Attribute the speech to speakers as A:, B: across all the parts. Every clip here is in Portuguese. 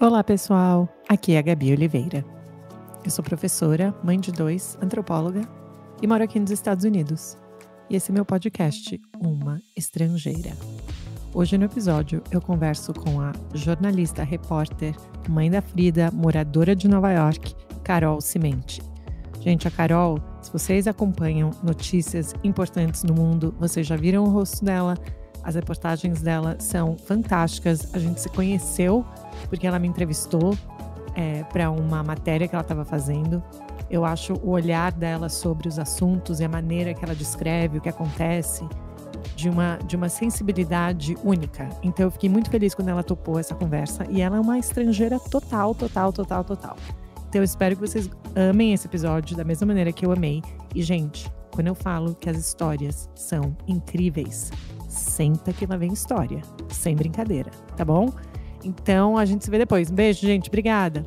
A: Olá, pessoal! Aqui é a Gabi Oliveira. Eu sou professora, mãe de 2, antropóloga e moro aqui nos Estados Unidos. E esse é meu podcast, Uma Estrangeira. Hoje no episódio eu converso com a jornalista, repórter, mãe da Frida, moradora de Nova York, Carol Cimenti. Gente, a Carol, se vocês acompanham notícias importantes no mundo, vocês já viram o rosto dela. As reportagens dela são fantásticas. A gente se conheceu porque ela me entrevistou para uma matéria que ela estava fazendo. Eu acho o olhar dela sobre os assuntos e a maneira que ela descreve o que acontece de uma sensibilidade única. Então eu fiquei muito feliz quando ela topou essa conversa. E ela é uma estrangeira total. Então eu espero que vocês amem esse episódio da mesma maneira que eu amei. E, gente, quando eu falo que as histórias são incríveis, senta que lá vem história. Sem brincadeira, tá bom? Então a gente se vê depois. Um beijo, gente. Obrigada.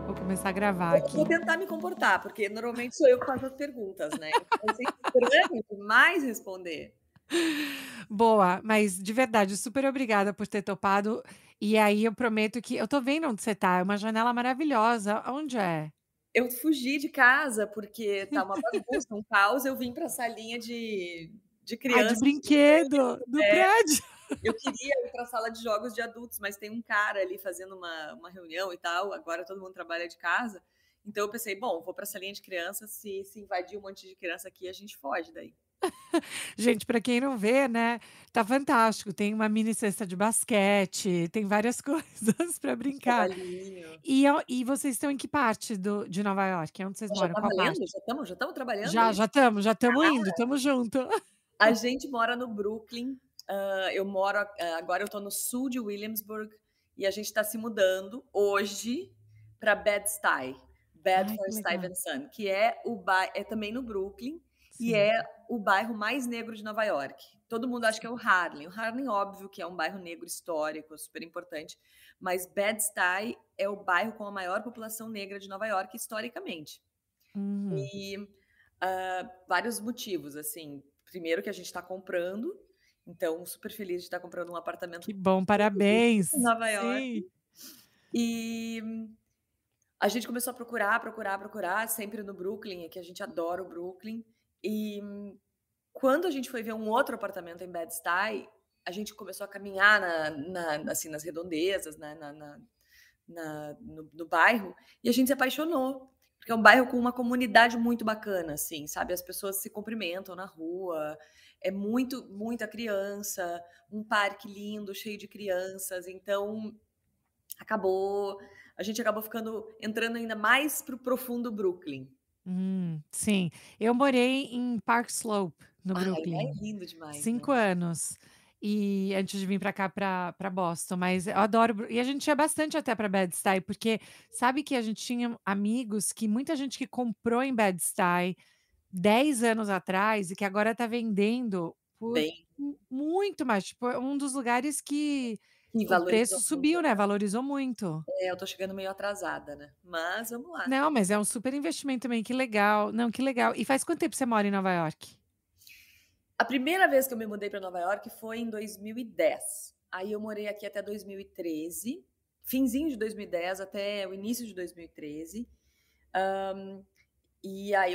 A: Vou começar a gravar aqui.
B: Vou tentar me comportar, porque normalmente sou eu que faço as perguntas, né? Então é sempre estranho demais responder.
A: Boa, mas de verdade, super obrigada por ter topado. E aí eu prometo que eu tô vendo onde você tá. É uma janela maravilhosa. Onde é?
B: Eu fugi de casa porque tá uma bagunça, um caos. Eu vim para a salinha de
A: Ah, de
B: crianças.
A: brinquedo do prédio.
B: Eu queria ir para a sala de jogos de adultos, mas tem um cara ali fazendo uma reunião e tal. Agora todo mundo trabalha de casa. Então eu pensei, bom, vou para a salinha de crianças. Se invadir um monte de criança aqui, a gente foge daí.
A: Gente, para quem não vê, né, tá fantástico. Tem uma mini cesta de basquete, tem várias coisas para brincar.
B: Trabalhinho.
A: E vocês estão em que parte de Nova York? Onde vocês
B: Já
A: moram?
B: tá
A: Qual
B: valendo?
A: parte?
B: Já estamos trabalhando
A: Já,
B: aí?
A: já estamos indo, estamos junto.
B: A gente mora no Brooklyn. Eu moro agora eu tô no sul de Williamsburg e a gente está se mudando hoje para Bed-Stuy,
A: Ai, que legal.
B: Bedford-Stuyvesant, que é também no Brooklyn e
A: Sim.
B: é o bairro mais negro de Nova York. Todo mundo acha que é o Harlem. O Harlem, óbvio, que é um bairro negro histórico, super importante, mas Bed-Stuy é o bairro com a maior população negra de Nova York historicamente.
A: Uhum.
B: E vários motivos, assim. Primeiro que a gente está comprando, então super feliz de estar comprando um
A: Que
B: apartamento
A: bom,
B: em
A: parabéns.
B: Nova York.
A: Sim.
B: E a gente começou a procurar, sempre no Brooklyn, que a gente adora o Brooklyn. E quando a gente foi ver um outro apartamento em Bed-Stuy, a gente começou a caminhar assim, nas redondezas, né, no bairro, e a gente se apaixonou. Porque é um bairro com uma comunidade muito bacana, assim, sabe? As pessoas se cumprimentam na rua, é muita criança, um parque lindo, cheio de crianças. Então, a gente acabou entrando ainda mais pro profundo Brooklyn.
A: Sim. Eu morei em Park Slope, no
B: Ai, lá
A: Brooklyn,
B: é lindo demais, né?
A: 5 anos. E antes de vir para cá, para Boston, mas eu adoro e a gente ia bastante até para Bed-Stuy, porque sabe que a gente tinha amigos que muita gente que comprou em Bed-Stuy 10 anos atrás e que agora tá vendendo por
B: Bem,
A: muito mais, tipo, é um dos lugares que
B: e
A: o
B: valorizou
A: preço
B: muito,
A: subiu, né,
B: né?
A: valorizou muito.
B: Eu tô chegando meio atrasada, né? Mas vamos lá.
A: Não, mas é um super investimento também, que legal. Não, que legal. E faz quanto tempo você mora em Nova York?
B: A primeira vez que eu me mudei para Nova York foi em 2010. Aí eu morei aqui até 2013, finzinho de 2010 até o início de 2013.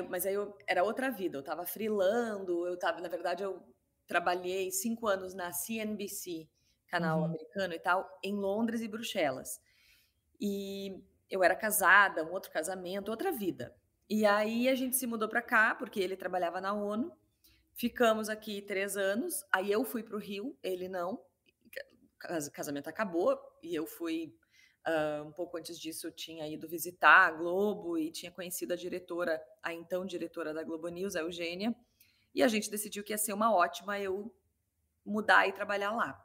B: Mas aí era outra vida. Eu estava freelando, na verdade, eu trabalhei 5 anos na CNBC, canal
A: Uhum.
B: americano e tal, em Londres e Bruxelas. E eu era casada, um outro casamento, outra vida. E aí a gente se mudou para cá, porque ele trabalhava na ONU. Ficamos aqui 3 anos, aí eu fui para o Rio, ele não. O casamento acabou e eu fui, um pouco antes disso, eu tinha ido visitar a Globo e tinha conhecido a então diretora da Globo News, a Eugênia, e a gente decidiu que ia ser uma ótima eu mudar e trabalhar lá.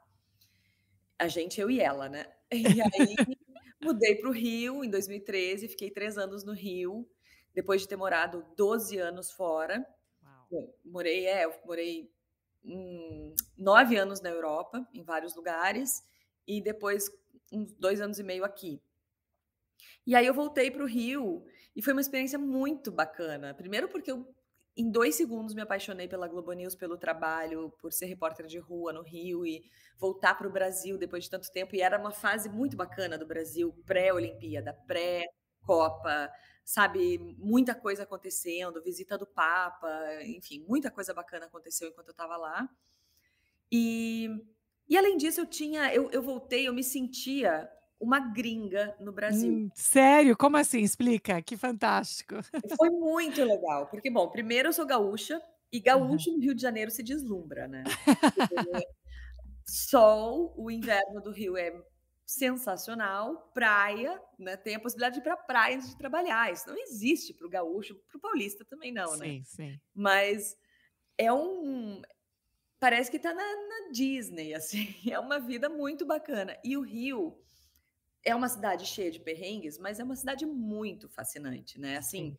B: Eu e ela, né. E aí mudei para o Rio em 2013, fiquei 3 anos no Rio, depois de ter morado 12 anos fora.
A: Uau.
B: Eu morei 9 anos na Europa, em vários lugares, e depois uns 2 anos e meio aqui. E aí eu voltei para o Rio e foi uma experiência muito bacana. Primeiro porque eu, em 2 segundos, me apaixonei pela Globo News, pelo trabalho, por ser repórter de rua no Rio e voltar para o Brasil depois de tanto tempo. E era uma fase muito bacana do Brasil, pré-Olimpíada, pré-Copa, sabe? Muita coisa acontecendo, visita do Papa, enfim, muita coisa bacana aconteceu enquanto eu estava lá. E, e além disso, eu voltei, eu me sentia uma gringa no Brasil.
A: Sério? Como assim? Explica, que fantástico.
B: Foi muito legal, porque, bom, primeiro eu sou gaúcha, e
A: Aham.
B: gaúcho no Rio de Janeiro se deslumbra, né. Sol, o inverno do Rio é sensacional, praia, né, tem a possibilidade de ir pra praia antes de trabalhar, isso não existe para o gaúcho, para o paulista também não, né.
A: Sim, sim.
B: Mas é um parece que tá na Disney, assim, é uma vida muito bacana. E o Rio é uma cidade cheia de perrengues, mas é uma cidade muito fascinante, né, assim,
A: Sim.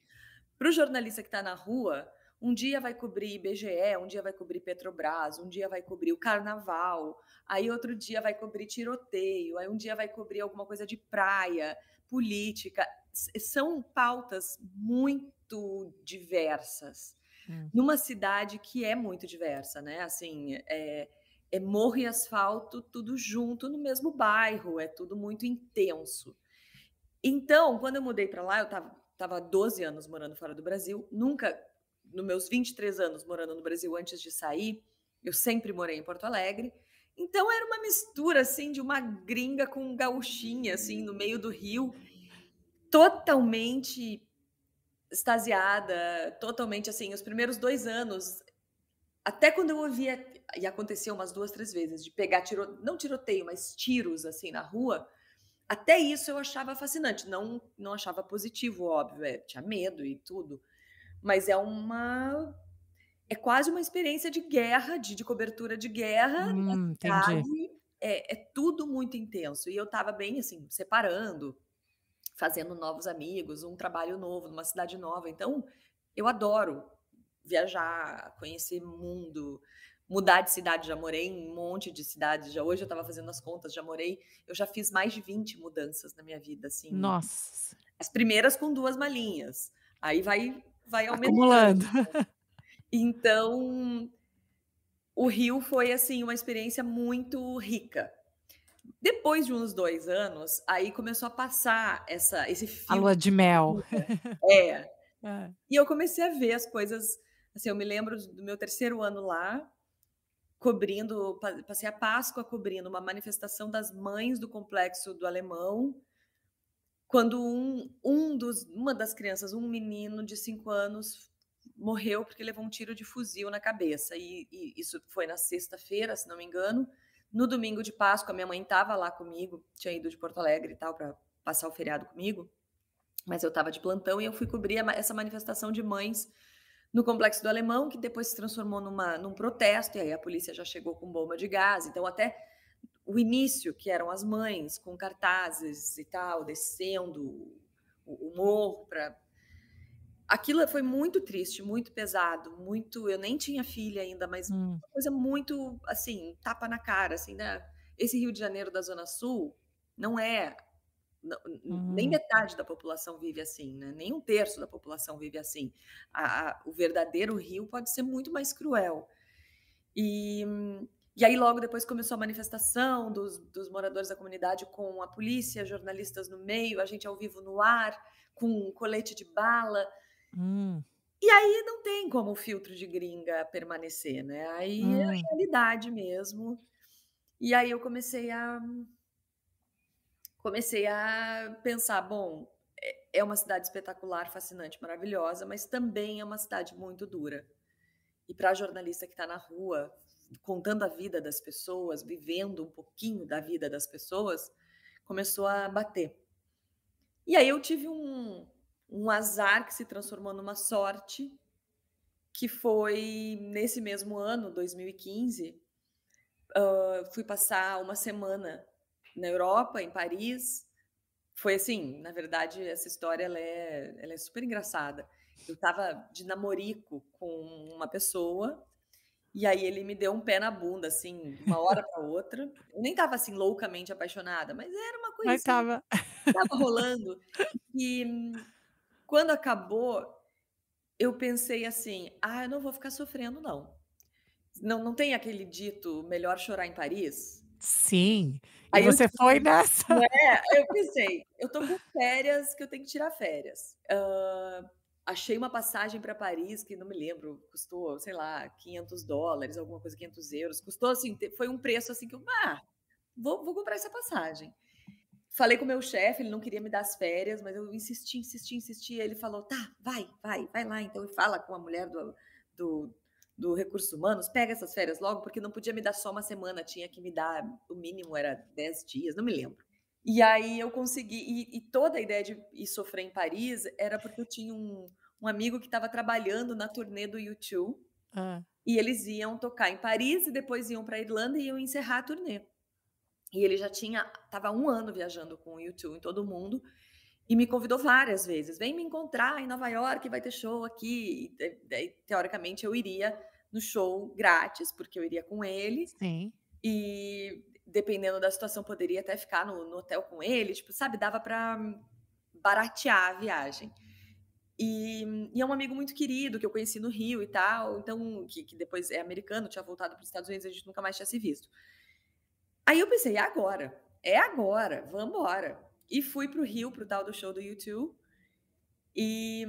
B: para o jornalista que está na rua, um dia vai cobrir IBGE, um dia vai cobrir Petrobras, um dia vai cobrir o carnaval, aí outro dia vai cobrir tiroteio, aí um dia vai cobrir alguma coisa de praia, política. São pautas muito diversas,
A: Hum.
B: numa cidade que é muito diversa, né? Assim, é morro e asfalto, tudo junto no mesmo bairro, é tudo muito intenso. Então, quando eu mudei para lá, eu estava há 12 anos morando fora do Brasil, nunca nos meus 23 anos morando no Brasil antes de sair, eu sempre morei em Porto Alegre, então era uma mistura, assim, de uma gringa com gauchinha, assim, no meio do Rio, totalmente extasiada, totalmente, assim, os primeiros 2 anos, até quando eu ouvia, e aconteceu umas 2, 3 vezes, de pegar não tiroteio, mas tiros, assim, na rua, até isso eu achava fascinante, não achava positivo, óbvio, tinha medo e tudo, mas é quase uma experiência de guerra, de cobertura de guerra na
A: Entendi.
B: cidade, é tudo muito intenso. E eu estava bem, assim, separando, fazendo novos amigos, um trabalho novo numa cidade nova, então eu adoro viajar, conhecer mundo, mudar de cidade, já morei em um monte de cidades, já hoje eu estava fazendo as contas, eu já fiz mais de 20 mudanças na minha vida, assim,
A: Nossa,
B: as primeiras com 2 malinhas, aí vai aumentando.
A: acumulando.
B: Então, o Rio foi, assim, uma experiência muito rica. Depois de uns 2 anos, aí começou a passar esse
A: A lua
B: filtro
A: de mel.
B: é,
A: Hã.
B: e eu comecei a ver as coisas, assim, eu me lembro do meu terceiro ano lá, cobrindo, passei a Páscoa cobrindo uma manifestação das mães do Complexo do Alemão, quando uma das crianças, um menino de 5 anos, morreu porque levou um tiro de fuzil na cabeça, e isso foi na sexta-feira, se não me engano. No domingo de Páscoa, minha mãe estava lá comigo, tinha ido de Porto Alegre e tal, para passar o feriado comigo, mas eu estava de plantão e eu fui cobrir essa manifestação de mães no Complexo do Alemão, que depois se transformou num protesto, e aí a polícia já chegou com bomba de gás, então até o início, que eram as mães com cartazes e tal, descendo o morro para. Aquilo foi muito triste, muito pesado, muito. Eu nem tinha filha ainda, mas
A: Hum,
B: uma coisa muito, assim, tapa na cara, assim, né? Esse Rio de Janeiro da Zona Sul não é. Nem
A: hum.
B: metade da população vive assim, né? Nem um terço da população vive assim. O verdadeiro Rio pode ser muito mais cruel. E, e aí logo depois começou a manifestação dos moradores da comunidade com a polícia, jornalistas no meio, a gente ao vivo no ar, com um colete de bala.
A: Hum,
B: E aí não tem como o filtro de gringa permanecer, né? Aí é a
A: hum.
B: realidade mesmo. E aí eu comecei a pensar, bom, é uma cidade espetacular, fascinante, maravilhosa, mas também é uma cidade muito dura. E para a jornalista que está na rua, contando a vida das pessoas, vivendo um pouquinho da vida das pessoas, começou a bater. E aí eu tive um azar que se transformou numa sorte, que foi nesse mesmo ano, 2015, fui passar uma semana na Europa, em Paris. Foi assim, na verdade, essa história ela é super engraçada. Eu estava de namorico com uma pessoa, E aí ele me deu um pé na bunda, assim, de uma hora para outra. Eu nem estava, assim, loucamente apaixonada, mas era uma coisa,
A: Mas
B: assim,
A: estava
B: que estava rolando. E quando acabou, eu pensei assim: "Ah, eu não vou ficar sofrendo não". Não tem aquele dito: "Melhor chorar em Paris"?
A: sim, e
B: Aí eu
A: você foi
B: disse
A: nessa.
B: eu pensei: "Eu tô com férias, que eu tenho que tirar férias". Achei uma passagem para Paris que não me lembro, custou, sei lá, $500, alguma coisa, €500. Custou, assim, foi um preço, assim, que eu: "Ah, vou comprar essa passagem". Falei com o meu chefe, ele não queria me dar as férias, mas eu insisti, insisti, insisti, aí ele falou: "Tá, vai lá então e fala com a mulher do do recursos humanos, pega essas férias logo", porque não podia me dar só uma semana, tinha que me dar, o mínimo era 10 dias, não me lembro. E aí eu consegui, e toda a ideia de ir sofrer em Paris era porque eu tinha um amigo que estava trabalhando na turnê do U2,
A: Hã.
B: e eles iam tocar em Paris e depois iam pra Irlanda e iam encerrar a turnê. E ele já tinha estava há 1 ano viajando com o U2 em todo o mundo, e me convidou várias vezes: "Vem me encontrar em Nova Iorque, vai ter show aqui". E daí, teoricamente, eu iria no show grátis, porque eu iria com ele,
A: Sim.
B: e dependendo da situação, poderia até ficar no hotel com ele, tipo, sabe, dava pra baratear a viagem. E é um amigo muito querido, que eu conheci no Rio e tal, então que depois é americano, tinha voltado para os Estados Unidos, a gente nunca mais tinha se visto. Aí eu pensei: é agora, vamos embora". E fui para o Rio, para o tal do show do U2, e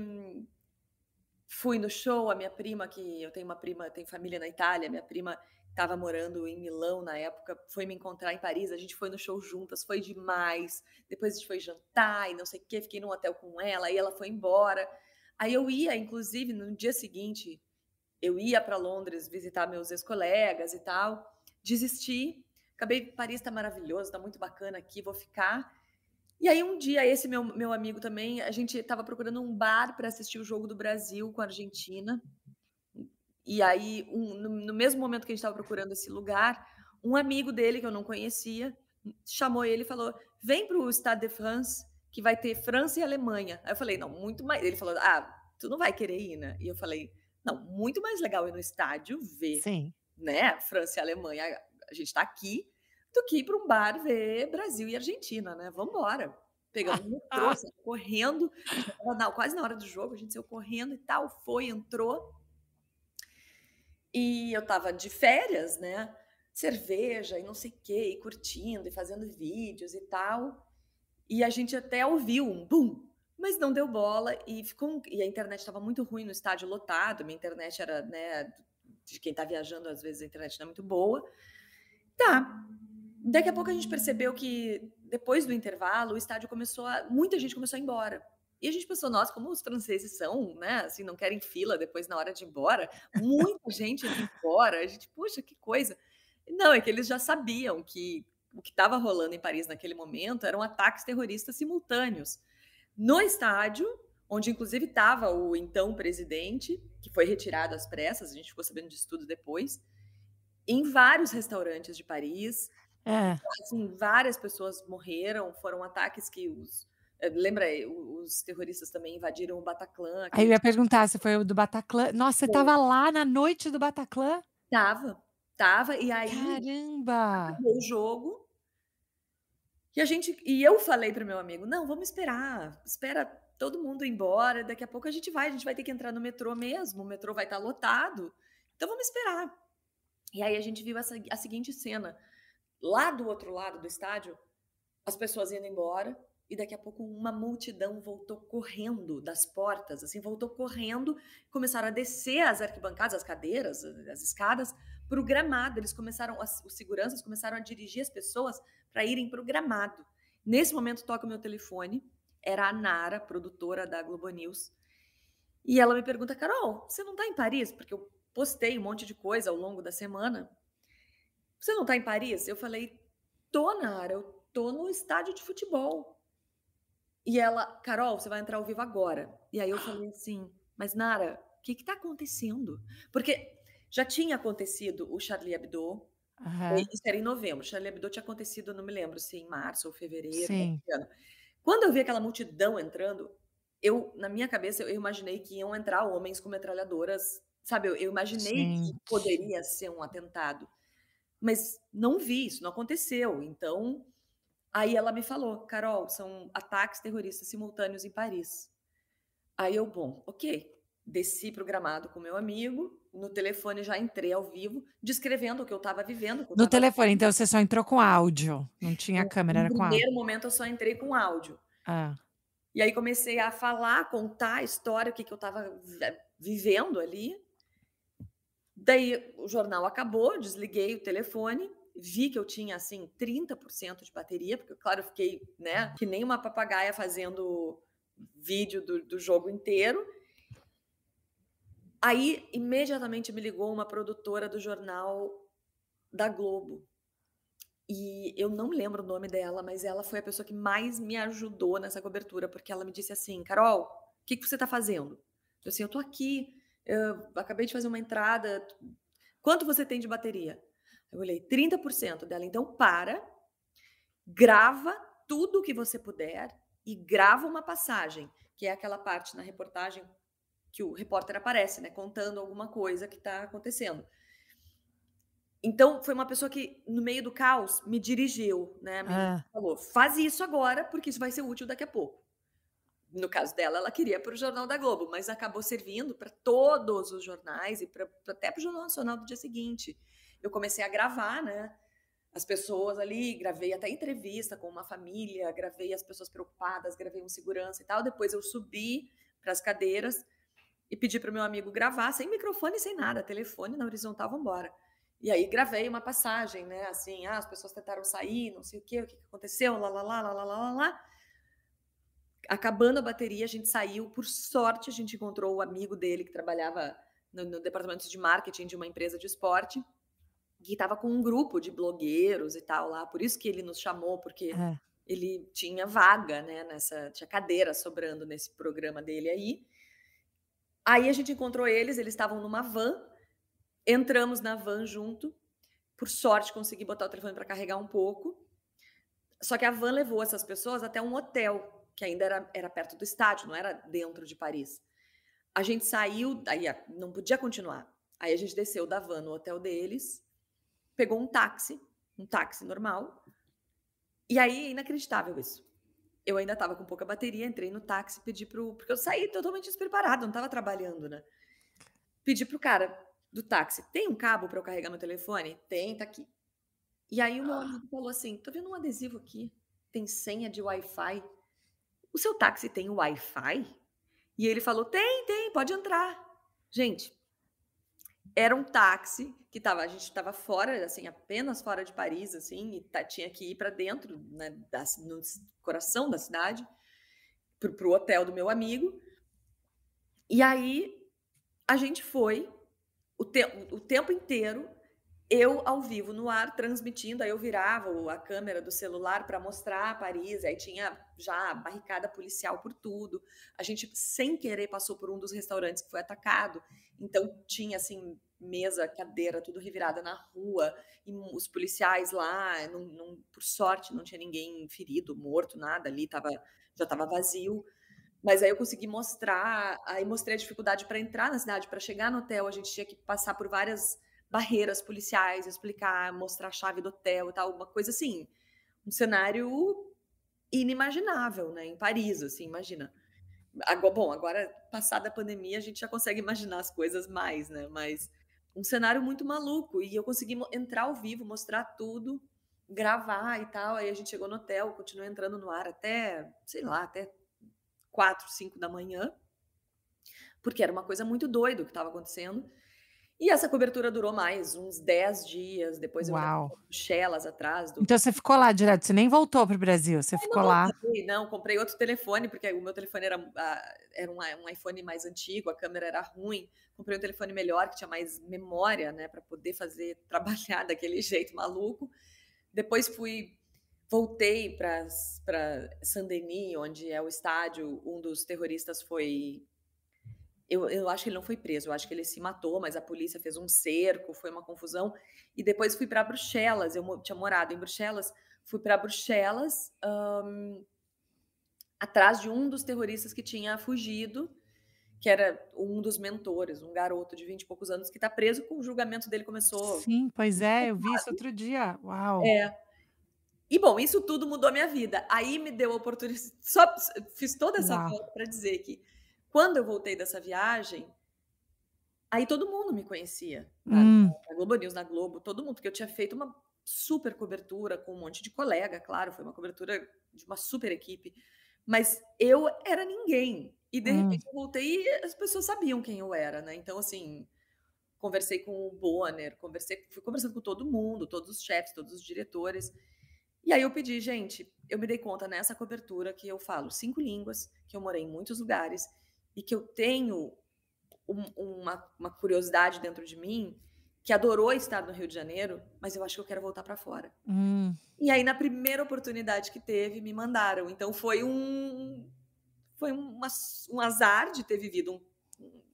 B: fui no show. A minha prima, que eu tenho uma prima, tem família na Itália, minha prima estava morando em Milão na época, foi me encontrar em Paris, a gente foi no show juntas, foi demais. Depois a gente foi jantar e não sei o quê, fiquei num hotel com ela, aí ela foi embora. Aí eu ia, inclusive, no dia seguinte, eu ia para Londres visitar meus ex-colegas e tal, desisti, acabei: "Paris está maravilhoso, está muito bacana aqui, vou ficar". E aí um dia, esse meu amigo também, a gente estava procurando um bar para assistir o jogo do Brasil com a Argentina, e aí no mesmo momento que a gente estava procurando esse lugar, um amigo dele, que eu não conhecia, chamou ele e falou: "Vem para o Stade de France, que vai ter França e Alemanha". Aí eu falei: "Não, muito mais", ele falou: "Ah, tu não vai querer ir, né?". E eu falei: "Não, muito mais legal ir no estádio ver,
A: Sim.
B: né, França e Alemanha, a gente tá aqui, do que ir para um bar ver Brasil e Argentina, né, vamos embora". Pegamos o metrô, saímos correndo, já estava quase na hora do jogo, a gente saiu correndo e tal, foi, entrou, e eu estava de férias, né, cerveja e não sei o quê, e curtindo e fazendo vídeos e tal, e a gente até ouviu um bum, mas não deu bola e ficou e a internet estava muito ruim no estádio lotado, minha internet era, né, de quem está viajando, às vezes a internet não é muito boa. Tá, daqui a pouco a gente percebeu que depois do intervalo o estádio começou a muita gente começou a ir embora. E a gente pensou: "Nossa, como os franceses são, né, assim, não querem fila depois na hora de ir embora". Muita gente indo embora, a gente: "Puxa, que coisa". Não, é que eles já sabiam que o que estava rolando em Paris naquele momento eram ataques terroristas simultâneos no estádio, onde inclusive estava o então presidente, que foi retirado às pressas, a gente ficou sabendo disso tudo depois, em vários restaurantes de Paris.
A: É.
B: Assim, várias pessoas morreram, foram ataques que lembra, os terroristas também invadiram o Bataclan,
A: Aí eu
B: aquele
A: ia perguntar se foi o do Bataclan. Nossa, você estava lá na noite do Bataclan?
B: estava, estava, e aí
A: Caramba!
B: acabou o jogo, e eu falei para o meu amigo: "Não, vamos esperar, espera todo mundo ir embora, daqui a pouco a gente vai ter que entrar no metrô mesmo, o metrô vai estar lotado, então vamos esperar". E aí a gente viu a seguinte cena: lá do outro lado do estádio, as pessoas indo embora, e daqui a pouco uma multidão voltou correndo das portas, assim, voltou correndo, começaram a descer as arquibancadas, as cadeiras, as escadas, para o gramado. Eles começaram, os seguranças começaram a dirigir as pessoas para irem para o gramado. Nesse momento toca o meu telefone, era a Nara, produtora da Globo News, e ela me pergunta: "Carol, você não está em Paris?", porque eu postei um monte de coisa ao longo da semana. "Você não está em Paris?". Eu falei: "Tô, Nara, eu tô no estádio de futebol". E ela: "Carol, você vai entrar ao vivo agora". E aí eu falei assim: "Mas Nara, o que que tá acontecendo?". Porque já tinha acontecido o Charlie Hebdo,
A: Aham.
B: isso era em novembro, o Charlie Hebdo tinha acontecido, não me lembro se em março ou fevereiro
A: Sim.
B: desse ano. Quando eu vi aquela multidão entrando, na minha cabeça, eu imaginei que iam entrar homens com metralhadoras sabe, eu imaginei que
A: Gente.
B: poderia ser um atentado, mas não vi, isso não aconteceu. Então, aí ela me falou: "Carol, são ataques terroristas simultâneos em Paris". Aí eu: "Bom, ok". Desci para o gramado com meu amigo, no telefone já entrei ao vivo, descrevendo o que eu estava vivendo, o que eu
A: No
B: estava.
A: telefone, então você só entrou com áudio, não tinha câmera,
B: No
A: era com áudio.
B: primeiro momento eu só entrei com áudio.
A: Hã.
B: E aí comecei a falar, contar a história, o que que eu estava vivendo ali. Daí o jornal acabou, desliguei o telefone, vi que eu tinha, assim, 30% de bateria, porque claro, eu fiquei, né, que nem uma papagaia fazendo vídeo do jogo inteiro. Aí, imediatamente me ligou uma produtora do jornal da Globo, e eu não lembro o nome dela, mas ela foi a pessoa que mais me ajudou nessa cobertura, porque ela me disse assim: "Carol, o que que você está fazendo?" Eu assim: "Eu tô aqui, eu acabei de fazer uma entrada, quanto você tem de bateria?" Eu olhei: 30% dela. "Então para, grava tudo o que você puder e grava uma passagem", que é aquela parte na reportagem que o repórter aparece, né, contando alguma coisa que está acontecendo. Então, foi uma pessoa que, no meio do caos, me dirigiu, né, me
A: Hã.
B: falou: "Faz isso agora, porque isso vai ser útil daqui a pouco". No caso dela, ela queria para o Jornal da Globo, mas acabou servindo para todos os jornais e até para o Jornal Nacional do dia seguinte. Eu comecei a gravar, né, as pessoas ali, gravei até entrevista com uma família, gravei as pessoas preocupadas, gravei um segurança e tal. Depois eu subi para as cadeiras e pedi para o meu amigo gravar, sem microfone, sem nada, telefone na horizontal, vamos embora. E aí gravei uma passagem, né, assim: "Ah, as pessoas tentaram sair, não sei o que que aconteceu, lá-lá-lá, lá-lá-lá, lá-lá". Acabando a bateria, a gente saiu, por sorte, a gente encontrou o amigo dele que trabalhava no departamento de marketing de uma empresa de esporte, que estava com um grupo de blogueiros e tal lá, por isso que ele nos chamou, porque
A: É.
B: ele tinha vaga, né, tinha cadeira sobrando nesse programa dele aí. Aí a gente encontrou eles estavam numa van, entramos na van junto, por sorte consegui botar o telefone para carregar um pouco, só que a van levou essas pessoas até um hotel, que ainda era perto do estádio, não era dentro de Paris. A gente saiu, aí não podia continuar. Aí a gente desceu da van no hotel deles, pegou um táxi normal, e aí é inacreditável isso. Eu ainda estava com pouca bateria, entrei no táxi, pedi porque eu saí totalmente despreparada, não estava trabalhando, né. Pedi para o cara do táxi: "Tem um cabo para eu carregar meu telefone?" "Tem, tá aqui". E aí o meu amigo falou assim: "Tô vendo um adesivo aqui, tem senha de Wi-Fi. O seu táxi tem Wi-Fi?" E ele falou: "Tem, tem, pode entrar". Gente, era um táxi que a gente estava fora, assim, apenas fora de Paris, assim, e tinha que ir para dentro, né, no coração da cidade, para o hotel do meu amigo. E aí a gente foi o tempo inteiro, eu ao vivo no ar transmitindo, aí eu virava a câmera do celular para mostrar Paris, aí tinha já barricada policial por tudo. A gente, sem querer, passou por um dos restaurantes que foi atacado, então tinha, assim, mesa, cadeira, tudo revirada na rua, e os policiais lá, por sorte não tinha ninguém ferido, morto, nada ali, já estava vazio. Mas aí eu consegui mostrar, aí mostrei a dificuldade para entrar na cidade, para chegar no hotel, a gente tinha que passar por várias barreiras policiais, explicar, mostrar a chave do hotel e tal, uma coisa assim, um cenário inimaginável, né, em Paris, assim, imagina. Bom, agora passada a pandemia a gente já consegue imaginar as coisas mais, né, mas um cenário muito maluco, e eu consegui entrar ao vivo, mostrar tudo, gravar e tal, aí a gente chegou no hotel, continuou entrando no ar até, sei lá, até 4, 5 da manhã, porque era uma coisa muito doida o que estava acontecendo. E essa cobertura durou mais uns 10 dias, depois eu ainda fui
A: Uau.
B: pra Bruxelas atrás do.
A: Então você ficou lá direto, você nem voltou para o Brasil, você
B: Não
A: ficou lá.
B: voltei, não, comprei outro telefone, porque o meu telefone era um iPhone mais antigo, a câmera era ruim, comprei um telefone melhor, que tinha mais memória, né, para poder trabalhar daquele jeito maluco. Depois voltei para Saint-Denis, onde é o estádio, um dos terroristas foi. Eu acho que ele não foi preso, eu acho que ele se matou, mas a polícia fez um cerco, foi uma confusão. E depois fui para Bruxelas, eu tinha morado em Bruxelas, fui para Bruxelas, atrás de um dos terroristas que tinha fugido, que era um dos mentores, um garoto de 20 e poucos anos que está preso, que o julgamento dele começou.
A: Sim, pois é, eu vi isso outro dia. Uau!
B: É. E bom, isso tudo mudou a minha vida. Aí me deu a oportunidade, só fiz toda essa
A: Uau!
B: volta para dizer que quando eu voltei dessa viagem, aí todo mundo me conhecia,
A: Hum,
B: na Globo News, na Globo, todo mundo, porque eu tinha feito uma super cobertura com um monte de colega, claro, foi uma cobertura de uma super equipe, mas eu era ninguém. E de
A: hum.
B: repente eu voltei e as pessoas sabiam quem eu era, né. Então assim, conversei com o Bonner, fui conversando com todo mundo, todos os chefes, todos os diretores. E aí eu pedi: "Gente, eu me dei conta nessa cobertura que eu falo 5 línguas, que eu morei em muitos lugares e que eu tenho uma curiosidade dentro de mim, que adorou estar no Rio de Janeiro, mas eu acho que eu quero voltar para fora".
A: Hum,
B: E aí, na primeira oportunidade que teve, me mandaram. Então foi um azar de ter vivido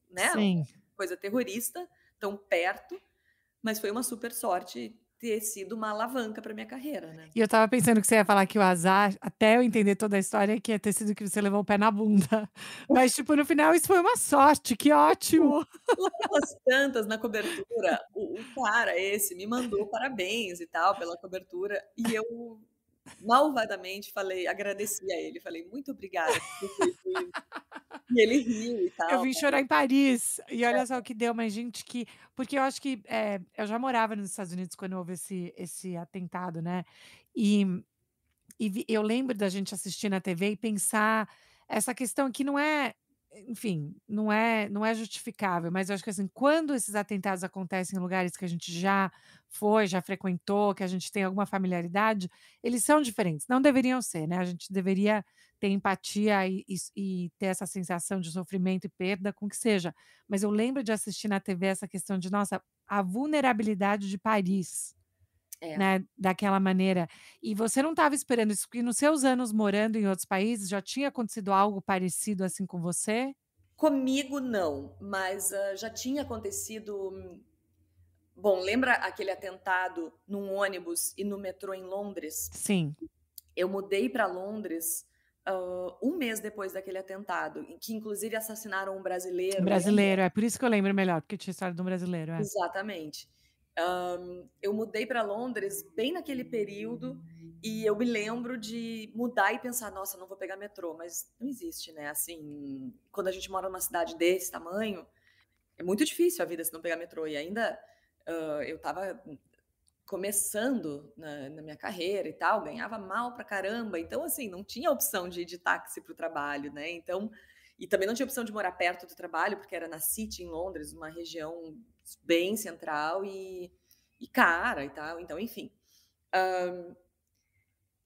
B: uma
A: sim.
B: coisa terrorista tão perto, mas foi uma super sorte ter sido uma alavanca para minha carreira, né.
A: E eu estava pensando que você ia falar que o azar, até eu entender toda a história, que ia ter sido que você levou o pé na bunda. Mas, tipo, no final isso foi uma sorte, que ótimo.
B: Lá pelas tantas, na cobertura, o cara esse me mandou parabéns e tal pela cobertura, e eu malvadamente agradeci a ele, falei: "Muito obrigada por ter feito isso". E ele riu e
A: Eu
B: tal.
A: vim chorar em Paris, e olha só o que deu, mas gente que porque eu acho que, eu já morava nos Estados Unidos quando houve esse atentado, né, e eu lembro da gente assistir na TV e pensar essa questão que não é, enfim, não é justificável, mas eu acho que, assim, quando esses atentados acontecem em lugares que a gente já foi, já frequentou, que a gente tem alguma familiaridade, eles são diferentes, não deveriam ser, né, a gente deveria ter empatia e ter essa sensação de sofrimento e perda com o que seja. Mas eu lembro de assistir na TV essa questão de, nossa, a vulnerabilidade de Paris.
B: É.
A: Né, daquela maneira. E você não estava esperando isso, porque nos seus anos morando em outros países já tinha acontecido algo parecido assim com você?
B: Comigo não, mas, já tinha acontecido. Bom, lembra aquele atentado num ônibus e no metrô em Londres?
A: Sim,
B: Eu mudei para Londres, 1 mês depois daquele atentado, em que inclusive assassinaram um
A: um
B: brasileiro, lembra?
A: brasileiro, é por isso que eu lembro melhor, porque tinha história de um brasileiro, é.
B: Exatamente. Eu mudei para Londres bem naquele período, e eu me lembro de mudar e pensar: "Nossa, não vou pegar metrô", mas não existe, né, assim, quando a gente mora numa cidade desse tamanho, é muito difícil a vida se não pegar metrô. E ainda, eu estava começando na minha carreira e tal, ganhava mal pra caramba, então, assim, não tinha opção de ir de táxi para o trabalho, né, então e também não tinha opção de morar perto do trabalho, porque era na City, em Londres, uma região bem central e cara e tal, então, enfim.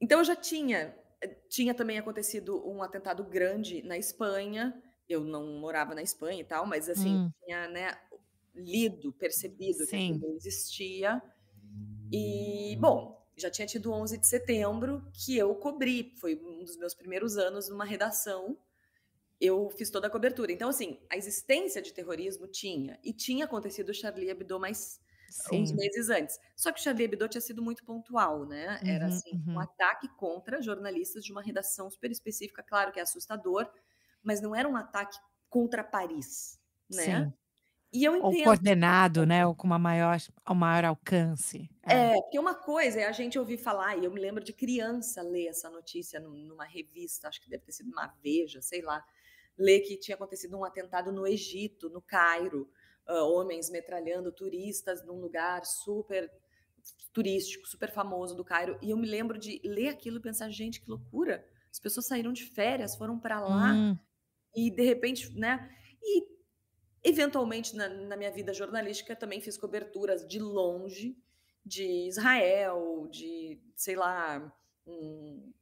B: Então eu já tinha também acontecido um atentado grande na Espanha, eu não morava na Espanha e tal, mas, assim,
A: Hum,
B: tinha, né, lido, percebido que
A: sim,
B: aquilo existia. E, bom, já tinha tido o 11 de setembro, que eu cobri, foi um dos meus primeiros anos numa redação, eu fiz toda a cobertura. Então, assim, a existência de terrorismo tinha, e tinha acontecido o Charlie Hebdo mais uns
A: sim.
B: meses antes. Só que o Charlie Hebdo tinha sido muito pontual, né, era,
A: Uhum,
B: assim, um
A: uhum.
B: ataque contra jornalistas de uma redação super específica, claro que é assustador, mas não era um ataque contra Paris, né.
A: Sim.
B: E eu
A: Ou
B: entendo.
A: coordenado, né, ou com uma maior um maior alcance. É.
B: É, porque uma coisa é a gente ouvir falar, e eu me lembro de criança ler essa notícia numa revista, acho que deve ter sido uma Veja, sei lá, ler que tinha acontecido um atentado no Egito, no Cairo, homens metralhando turistas num lugar super turístico, super famoso do Cairo, e eu me lembro de ler aquilo e pensar: "Gente, que loucura, as pessoas saíram de férias, foram para lá
A: Hum,
B: e de repente", né. E eventualmente, na minha vida jornalística, também fiz coberturas de longe, de Israel, de, sei lá, um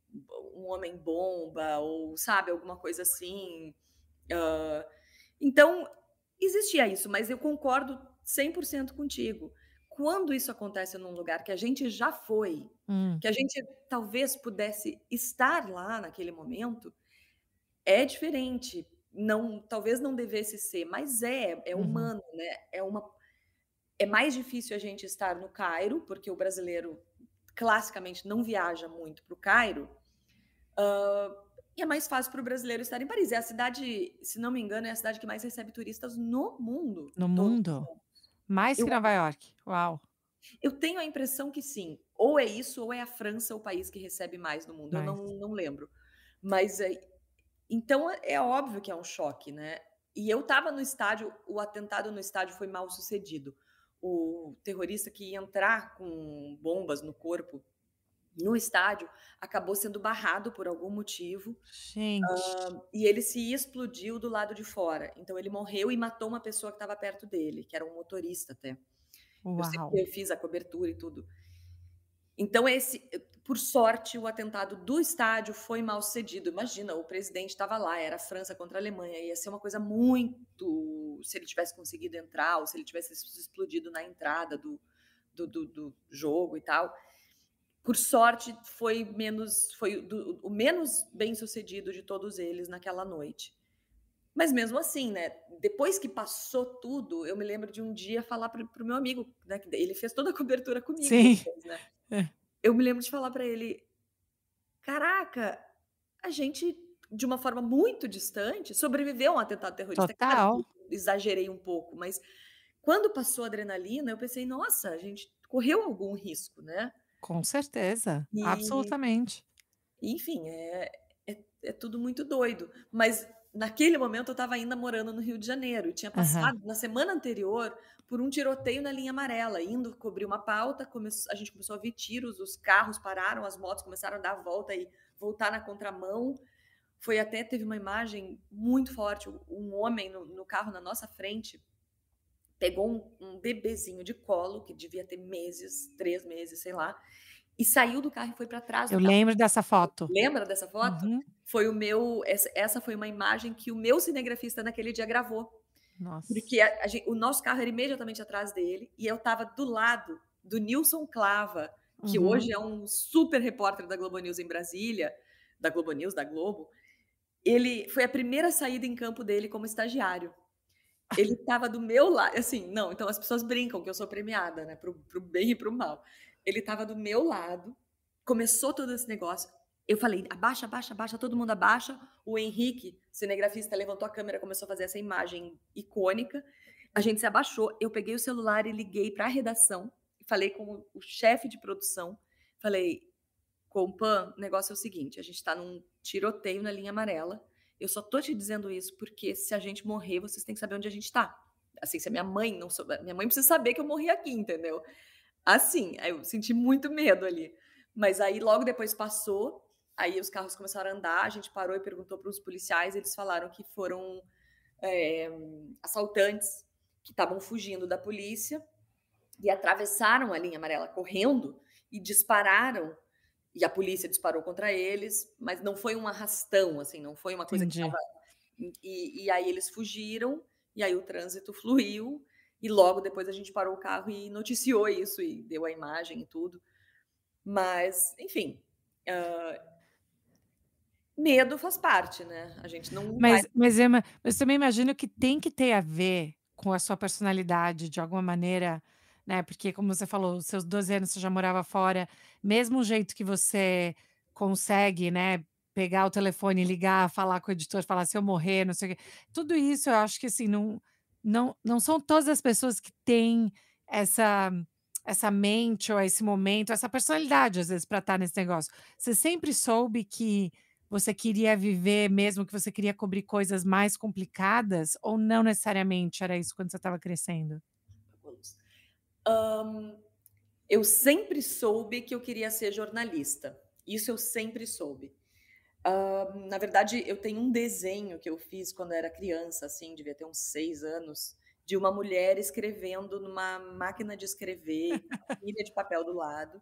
B: um homem-bomba ou, sabe, alguma coisa assim. Hã, então, existia isso, mas eu concordo 100% contigo. Quando isso acontece num lugar que a gente já foi,
A: hum,
B: que a gente talvez pudesse estar lá naquele momento, é diferente, não, talvez não devesse ser, mas é
A: uhum.
B: humano, né, é mais difícil a gente estar no Cairo, porque o brasileiro classicamente não viaja muito para o Cairo, E é mais fácil para o brasileiro estar em Paris. É a cidade, se não me engano, é a cidade que mais recebe turistas no mundo,
A: No
B: todos
A: mundo?
B: os anos.
A: Mais
B: Eu
A: que Nova York? Uau,
B: eu tenho a impressão que sim, ou é isso ou é a França o país que recebe mais no mundo, eu
A: mais.
B: não lembro. Mas, então é óbvio que é um choque, né. E eu estava no estádio, o atentado no estádio foi mal sucedido. O terrorista que ia entrar com bombas no corpo no estádio acabou sendo barrado por algum motivo,
A: Gente,
B: e ele se explodiu do lado de fora. Então ele morreu e matou uma pessoa que estava perto dele, que era um motorista até. Eu sei
A: uau.
B: porque eu fiz a cobertura e tudo. Então por sorte, o atentado do estádio foi mal sucedido. Imagina, o presidente estava lá, era a França contra a Alemanha, ia ser uma coisa muito, se ele tivesse conseguido entrar ou se ele tivesse explodido na entrada do jogo e tal. Por sorte, foi o menos bem-sucedido de todos eles naquela noite. Mas mesmo assim, né, depois que passou tudo, eu me lembro de um dia falar para o meu amigo, né, que ele fez toda a cobertura comigo
A: Sim.
B: depois, né.
A: É,
B: Eu me lembro de falar para ele: "Caraca, a gente, de uma forma muito distante, sobreviveu a um atentado terrorista". É claro que
A: total,
B: eu exagerei um pouco, mas quando passou a adrenalina, eu pensei: "Nossa, a gente correu algum risco, né".
A: com certeza,
B: E
A: absolutamente.
B: enfim, é tudo muito doido. Mas naquele momento eu estava ainda morando no Rio de Janeiro e tinha
A: Aham.
B: passado na semana anterior por um tiroteio na linha amarela, indo cobrir uma pauta, a gente começou a ver tiros, os carros pararam, as motos começaram a dar a volta e voltar na contramão. Teve uma imagem muito forte, um homem no carro na nossa frente, pegou um bebezinho de colo, que devia ter meses, 3 meses, sei lá, e saiu do carro e foi para trás do
A: Eu
B: carro.
A: lembro dessa foto.
B: Lembra dessa foto?
A: Uhum.
B: Foi o meu essa foi uma imagem que o meu cinegrafista naquele dia gravou,
A: Nossa.
B: porque o nosso carro era imediatamente atrás dele, e eu estava do lado do Nilson Clava, que
A: Uhum.
B: hoje é um super repórter da Globo News em Brasília, da Globo News, da Globo. Ele foi a primeira saída em campo dele como estagiário. Ele estava do meu lado, assim, não, então as pessoas brincam que eu sou premiada, né, para o bem e para o mal. Ele estava do meu lado, começou todo esse negócio, eu falei: "Abaixa, abaixa, abaixa, todo mundo abaixa". O Henrique, cinegrafista, levantou a câmera, começou a fazer essa imagem icônica. A gente se abaixou, eu peguei o celular e liguei para a redação, e falei com o chefe de produção, falei: "Compan, o negócio é o seguinte, a gente está num tiroteio na linha amarela, eu só tô te dizendo isso porque se a gente morrer, vocês têm que saber onde a gente tá. Assim, se a minha mãe não souber, minha mãe precisa saber que eu morri aqui, entendeu?". Assim, aí eu senti muito medo ali. Mas aí logo depois passou, aí os carros começaram a andar, a gente parou e perguntou para os policiais, eles falaram que foram, eh, assaltantes que estavam fugindo da polícia e atravessaram a linha amarela correndo e dispararam, e a polícia disparou contra eles, mas não foi um arrastão, assim, não foi uma coisa que
A: Entendi.
B: estava, e aí eles fugiram, e aí o trânsito fluiu, e logo depois a gente parou o carro e noticiou isso e deu a imagem e tudo. Mas, enfim, hã, medo faz parte, né, a gente não vai.
A: Mas também imagino que tem que ter a ver com a sua personalidade de alguma maneira, né, porque como você falou, os seus 12 anos você já morava fora, mesmo o jeito que você consegue, né, pegar o telefone, ligar, falar com o editor, falar: "Se eu morrer, não sei o quê", tudo isso eu acho que, assim, não são todas as pessoas que têm essa essa mente ou esse momento, essa personalidade, às vezes, para estar nesse negócio. Você sempre soube que você queria viver mesmo, que você queria cobrir coisas mais complicadas ou não necessariamente era isso quando você estava crescendo?
B: Hã, eu sempre soube que eu queria ser jornalista, isso eu sempre soube. Na verdade, eu tenho um desenho que eu fiz quando eu era criança, assim, devia ter uns 6 anos, de uma mulher escrevendo numa máquina de escrever, com uma pilha de papel do lado,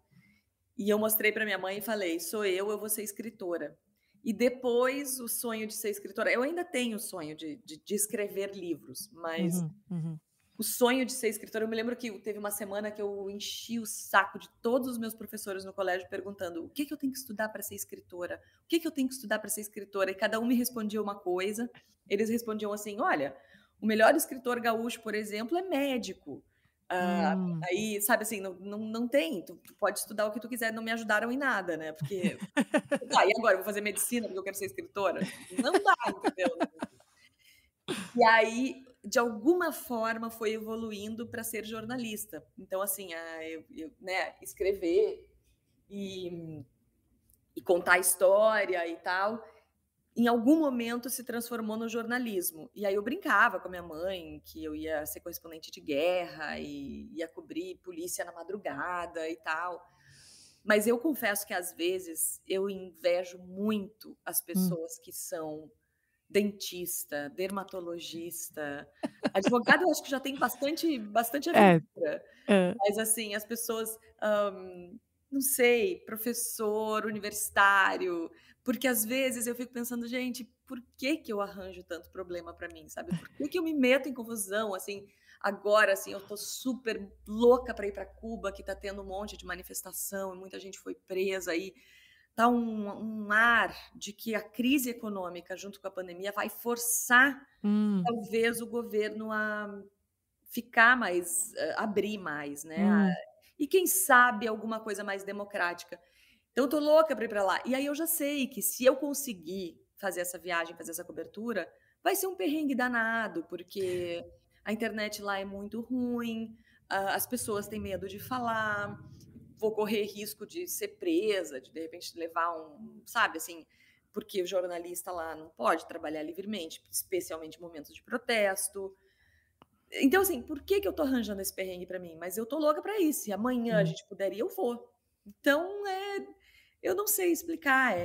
B: e eu mostrei para minha mãe e falei: "Sou eu vou ser escritora". E depois o sonho de ser escritora, eu ainda tenho o sonho de escrever livros, mas
A: Uhum, uhum.
B: o sonho de ser escritora, eu me lembro que teve uma semana que eu enchi o saco de todos os meus professores no colégio perguntando: "O que que eu tenho que estudar para ser escritora? O que que eu tenho que estudar para ser escritora?". E cada um me respondia uma coisa. Eles respondiam assim: "Olha, o melhor escritor gaúcho, por exemplo, é médico.
A: Hum.
B: Aí, sabe assim, não tem, tu pode estudar o que tu quiser, não me ajudaram em nada, né, porque tá, e agora eu vou fazer medicina porque eu quero ser escritora? Não dá, entendeu? E aí, de alguma forma, foi evoluindo para ser jornalista. Então, assim, né, escrever e contar história e tal, em algum momento se transformou no jornalismo. E aí eu brincava com a minha mãe que eu ia ser correspondente de guerra e ia cobrir polícia na madrugada e tal. Mas eu confesso que às vezes eu invejo muito as
A: Hum.
B: pessoas que são dentista, dermatologista, advogado eu acho que já tem bastante
A: É.
B: aventura,
A: Hã.
B: mas assim, as pessoas, não sei, professor universitário, porque às vezes eu fico pensando: "Gente, por que que eu arranjo tanto problema pra mim?", sabe, por que que eu me meto em confusão, assim, agora, assim, eu tô super louca pra ir pra Cuba, que tá tendo um monte de manifestação e muita gente foi presa aí. Tá um ar de que a crise econômica, junto com a pandemia, vai forçar,
A: Hum.
B: talvez, o governo a ficar mais abrir mais, né,
A: Hum.
B: e quem sabe alguma coisa mais democrática. Então eu tô louca pra ir pra lá. E aí eu já sei que se eu conseguir fazer essa viagem, fazer essa cobertura, vai ser um perrengue danado, porque a internet lá é muito ruim, as pessoas têm medo de falar, vou correr risco de ser presa, de repente levar sabe, assim, porque o jornalista lá não pode trabalhar livremente, especialmente em momentos de protesto. Então, assim, por que que eu tô arranjando esse perrengue pra mim? Mas eu tô louca pra ir, se amanhã a
A: Hum.
B: gente puder ir, eu vou. Então, eu não sei explicar,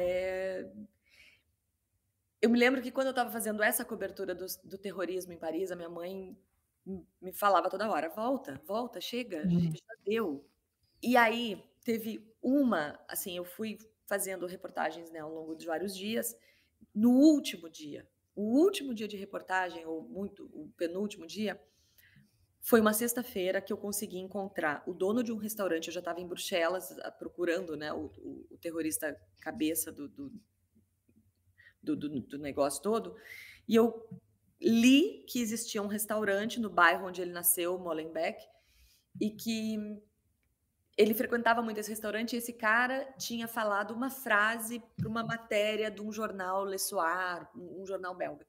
B: eu me lembro que quando eu estava fazendo essa cobertura do terrorismo em Paris, a minha mãe me falava toda hora: "Volta, volta, chega,
A: Hum.
B: já deu". E aí teve uma, assim, eu fui fazendo reportagens, né, ao longo de vários dias. No último dia, o último dia de reportagem, ou muito o penúltimo dia, foi uma sexta-feira que eu consegui encontrar o dono de um restaurante. Eu já estava em Bruxelas, procurando, né, o terrorista cabeça do negócio todo, e eu li que existia um restaurante no bairro onde ele nasceu, Molenbeek, e que ele frequentava muito esse restaurante, e esse cara tinha falado uma frase para uma matéria de um jornal Le Soir, um jornal belga.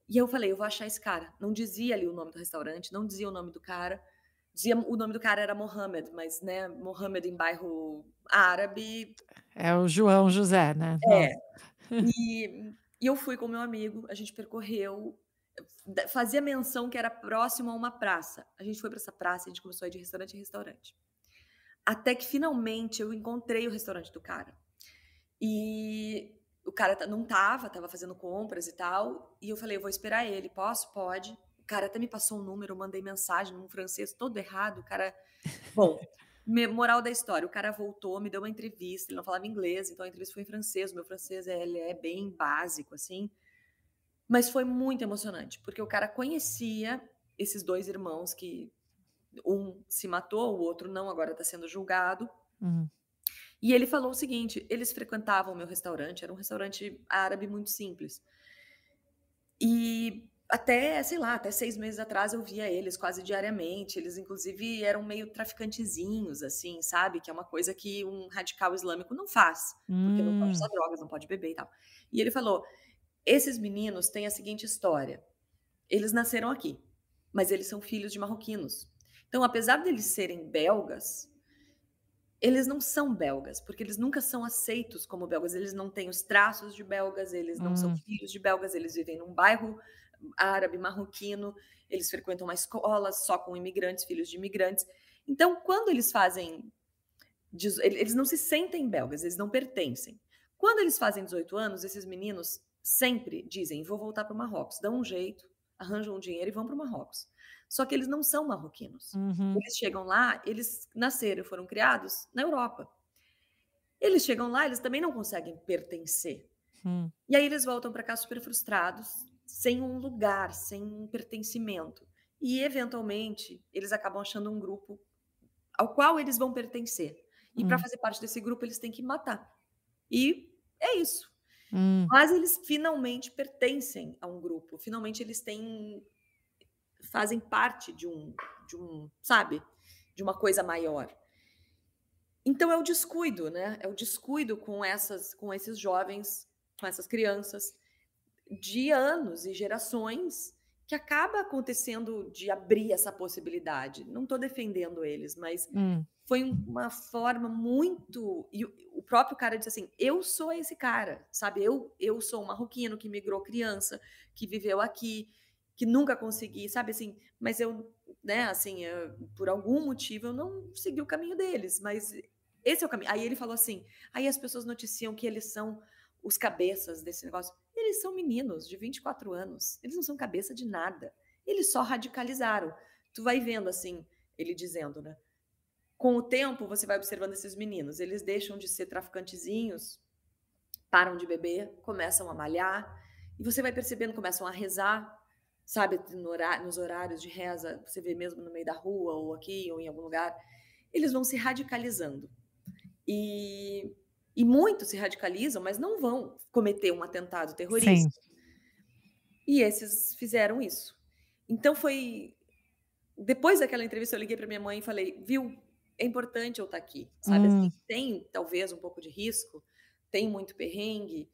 B: E eu falei: "Eu vou achar esse cara". Não dizia ali o nome do restaurante, não dizia o nome do cara, dizia o nome do cara era Mohamed, mas, né, Mohamed em bairro árabe.
A: É o João José, né.
B: É.
A: Nossa.
B: E eu fui com meu amigo, a gente percorreu, fazia menção que era próximo a uma praça. A gente foi para essa praça, a gente começou a ir de restaurante em restaurante. Até que finalmente eu encontrei o restaurante do cara. E o cara não estava fazendo compras e tal, e eu falei: "Eu vou esperar ele, posso?". "Pode". O cara até me passou um número, eu mandei mensagem num francês todo errado, o cara bom, moral da história, o cara voltou, me deu uma entrevista, ele não falava inglês, então a entrevista foi em francês, o meu francês ele é bem básico, assim, mas foi muito emocionante, porque o cara conhecia esses 2 irmãos que um se matou, o outro não, agora está sendo julgado.
A: Hum.
B: E ele falou o seguinte: eles frequentavam o meu restaurante, era um restaurante árabe muito simples. E até, sei lá, até 6 meses atrás eu via eles quase diariamente, eles inclusive eram meio traficantezinhos, assim, sabe, que é uma coisa que um radical islâmico não faz, porque não pode usar
A: Hum.
B: drogas, não pode beber e tal. E ele falou: "Esses meninos têm a seguinte história, eles nasceram aqui, mas eles são filhos de marroquinos. Então, apesar deles serem belgas, eles não são belgas, porque eles nunca são aceitos como belgas, eles não têm os traços de belgas, eles não são
A: Hum.
B: filhos de belgas, eles vivem num bairro árabe marroquino, eles frequentam uma escola só com imigrantes, filhos de imigrantes. Então, quando eles fazem eles não se sentem belgas, eles não pertencem. Quando eles fazem 18 anos, esses meninos sempre dizem: "Vou voltar para o Marrocos", dão um jeito, arranjam um dinheiro e vão para o Marrocos. Só que eles não são marroquinos.
A: Uhum.
B: Eles chegam lá, eles nasceram e foram criados na Europa. Eles chegam lá, eles também não conseguem pertencer.
A: Hum.
B: E aí eles voltam para cá super frustrados, sem um lugar, sem um pertencimento. E eventualmente, eles acabam achando um grupo ao qual eles vão pertencer. E para
A: Hum.
B: fazer parte desse grupo, eles têm que matar. E é isso.
A: Hum.
B: Mas eles finalmente pertencem a um grupo, finalmente eles têm fazem parte sabe, de uma coisa maior. Então é o descuido, né, é o descuido com esses jovens, com essas crianças, de anos e gerações, que acaba acontecendo de abrir essa possibilidade. Não estou defendendo eles, mas
A: Hum.
B: foi uma forma muito e o próprio cara disse assim: "Eu sou esse cara", sabe, eu sou um marroquino que migrou criança, que viveu aqui, que nunca consegui, sabe, assim, mas eu, né, assim, por algum motivo eu não segui o caminho deles, mas esse é o caminho. Aí ele falou assim: "Aí as pessoas noticiam que eles são os cabeças desse negócio". Eles são meninos de 24 anos, eles não são cabeça de nada, eles só radicalizaram. Tu vai vendo, assim, ele dizendo, né, com o tempo você vai observando esses meninos, eles deixam de ser traficantezinhos, param de beber, começam a malhar, e você vai percebendo, começam a rezar, sabe, nos horários de reza, você vê mesmo no meio da rua, ou aqui, ou em algum lugar, eles vão se radicalizando. E muitos se radicalizam, mas não vão cometer um atentado
A: Sim.
B: terrorista. E esses fizeram isso. Então foi depois daquela entrevista eu liguei para minha mãe e falei: "Viu, é importante eu estar aqui", sabe, assim,
A: Hum.
B: tem talvez um pouco de risco, tem muito perrengue,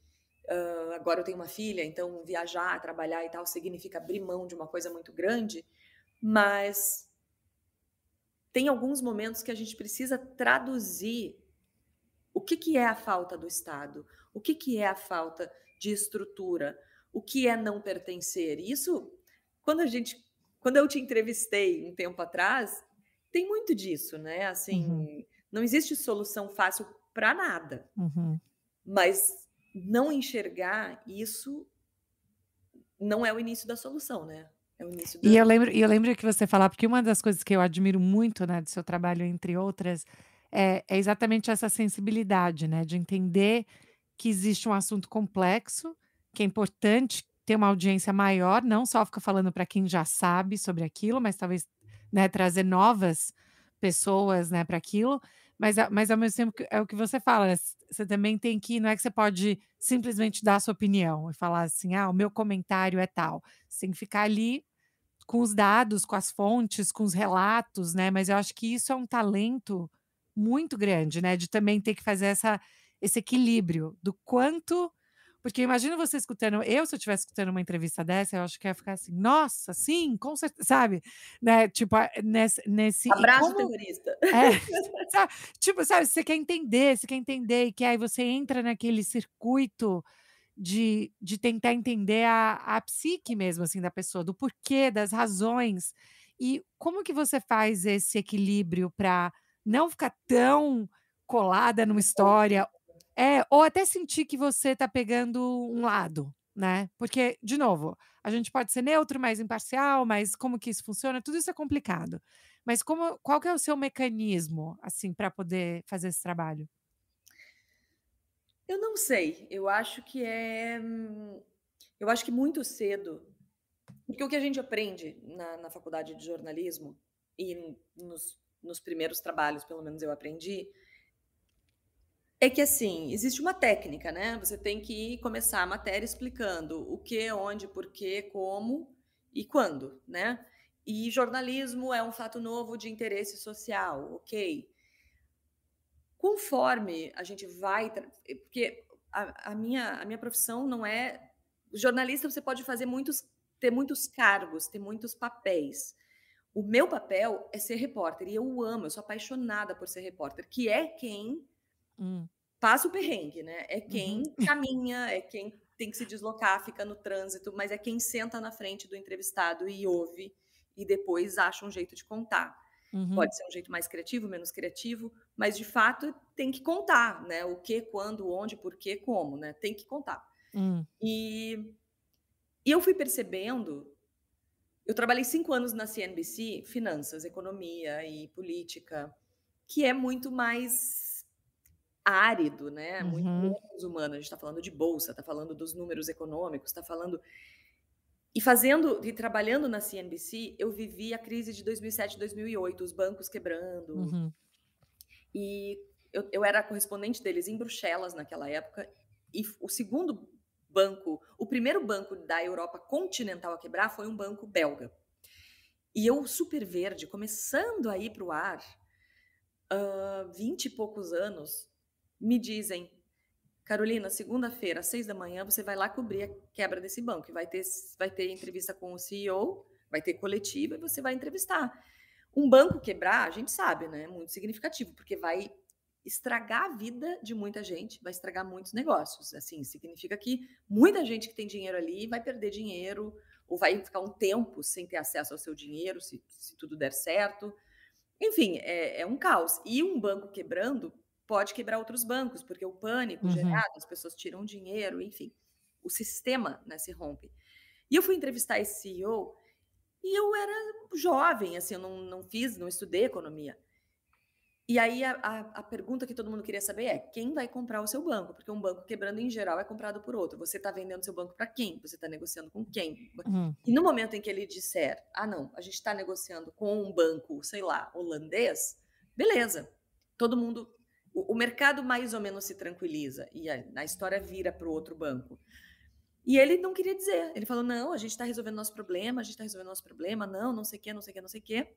B: agora eu tenho uma filha, então viajar, trabalhar e tal significa abrir mão de uma coisa muito grande, mas tem alguns momentos que a gente precisa traduzir o que que é a falta do Estado, o que que é a falta de estrutura, o que é não pertencer. E isso, quando a gente quando eu te entrevistei um tempo atrás, tem muito disso, né,
A: Uhum.
B: assim, não existe solução fácil para nada,
A: Uhum.
B: mas não enxergar isso não é o início da solução, né, é o início da
A: E eu lembro que você falar porque uma das coisas que eu admiro muito, né, do seu trabalho, entre outras, é exatamente essa sensibilidade, né, de entender que existe um assunto complexo, que é importante ter uma audiência maior, não só ficar falando para quem já sabe sobre aquilo, mas talvez, né, trazer novas pessoas, né, para aquilo, mas ao mesmo tempo que é o que você fala, né, você também tem que não é que você pode simplesmente dar a sua opinião e falar assim: "Ah, o meu comentário é tal". Você tem que ficar ali com os dados, com as fontes, com os relatos, né, mas eu acho que isso é um talento muito grande, né, de também ter que fazer esse equilíbrio do quanto porque imagina você escutando se eu estivesse escutando uma entrevista dessa, eu acho que ia ficar assim: "Nossa, sim, com certeza", sabe, né, tipo, nesse e
B: abraço
A: como
B: terrorista.
A: é, tipo, sabe, você quer entender e que aí você entra naquele circuito de tentar entender a psique mesmo, assim, da pessoa, do porquê, das razões. E como que você faz esse equilíbrio para não ficar tão colada numa história ou até sentir que você tá pegando um lado, né. Porque, de novo, a gente pode ser neutro, mais imparcial, mas como que isso funciona, tudo isso é complicado. Mas qual que é o seu mecanismo, assim, para poder fazer esse trabalho?
B: Eu não sei, eu acho que muito cedo. Porque o que a gente aprende na faculdade de jornalismo e nos primeiros trabalhos, pelo menos eu aprendi, é que, assim, existe uma técnica, né, você tem que começar a matéria explicando o que, onde, porquê, como e quando, né. E jornalismo é um fato novo de interesse social, ok. Conforme a gente vai porque a minha profissão não é jornalista, você pode ter muitos cargos, ter muitos papéis. O meu papel é ser repórter e eu amo, eu sou apaixonada por ser repórter, que é quem
A: Hum.
B: passa o perrengue, né, é
A: Uhum.
B: quem caminha, é quem tem que se deslocar, fica no trânsito, mas é quem senta na frente do entrevistado e ouve, e depois acha um jeito de contar.
A: Uhum.
B: Pode ser um jeito mais criativo, menos criativo, mas de fato tem que contar, né, o que, quando, onde, porquê, como, né, tem que contar.
A: Hum.
B: E eu fui percebendo eu trabalhei 5 anos na CNBC, finanças, economia e política, que é muito mais árido, né, muito
A: Uhum.
B: menos humano. A gente está falando de bolsa, está falando dos números econômicos, está falando e trabalhando na CNBC, eu vivi a crise de 2007, 2008, os bancos quebrando,
A: Uhum.
B: e eu era correspondente deles em Bruxelas naquela época, e o primeiro banco da Europa continental a quebrar foi um banco belga. E eu super verde, começando a ir para o ar, 20 e poucos anos, me dizem: "Carolina, segunda-feira, às 6 da manhã, você vai lá cobrir a quebra desse banco, e vai ter entrevista com o CEO, vai ter coletiva e você vai entrevistar". Um banco quebrar, a gente sabe, né, é muito significativo, porque vai estragar a vida de muita gente, vai estragar muitos negócios. Assim, significa que muita gente que tem dinheiro ali vai perder dinheiro, ou vai ficar um tempo sem ter acesso ao seu dinheiro, se tudo der certo. Enfim, é um caos. E um banco quebrando pode quebrar outros bancos, porque o pânico
A: Uhum.
B: gerado, as pessoas tiram dinheiro, enfim, o sistema, né, se rompe. E eu fui entrevistar esse CEO e eu era jovem, assim, eu não estudei economia. E aí a pergunta que todo mundo queria saber é: quem vai comprar o seu banco? Porque um banco quebrando, em geral, é comprado por outro. Você está vendendo seu banco para quem? Você está negociando com quem?
A: Hum.
B: E no momento em que ele disser: "Ah, não, a gente está negociando com um banco, sei lá, holandês", beleza. Todo mundo, o mercado mais ou menos se tranquiliza e a história vira para o outro banco. E ele não queria dizer. Ele falou: "Não, a gente está resolvendo nosso problema, a gente está resolvendo nosso problema, não, não sei o quê, não sei o quê, não sei o quê".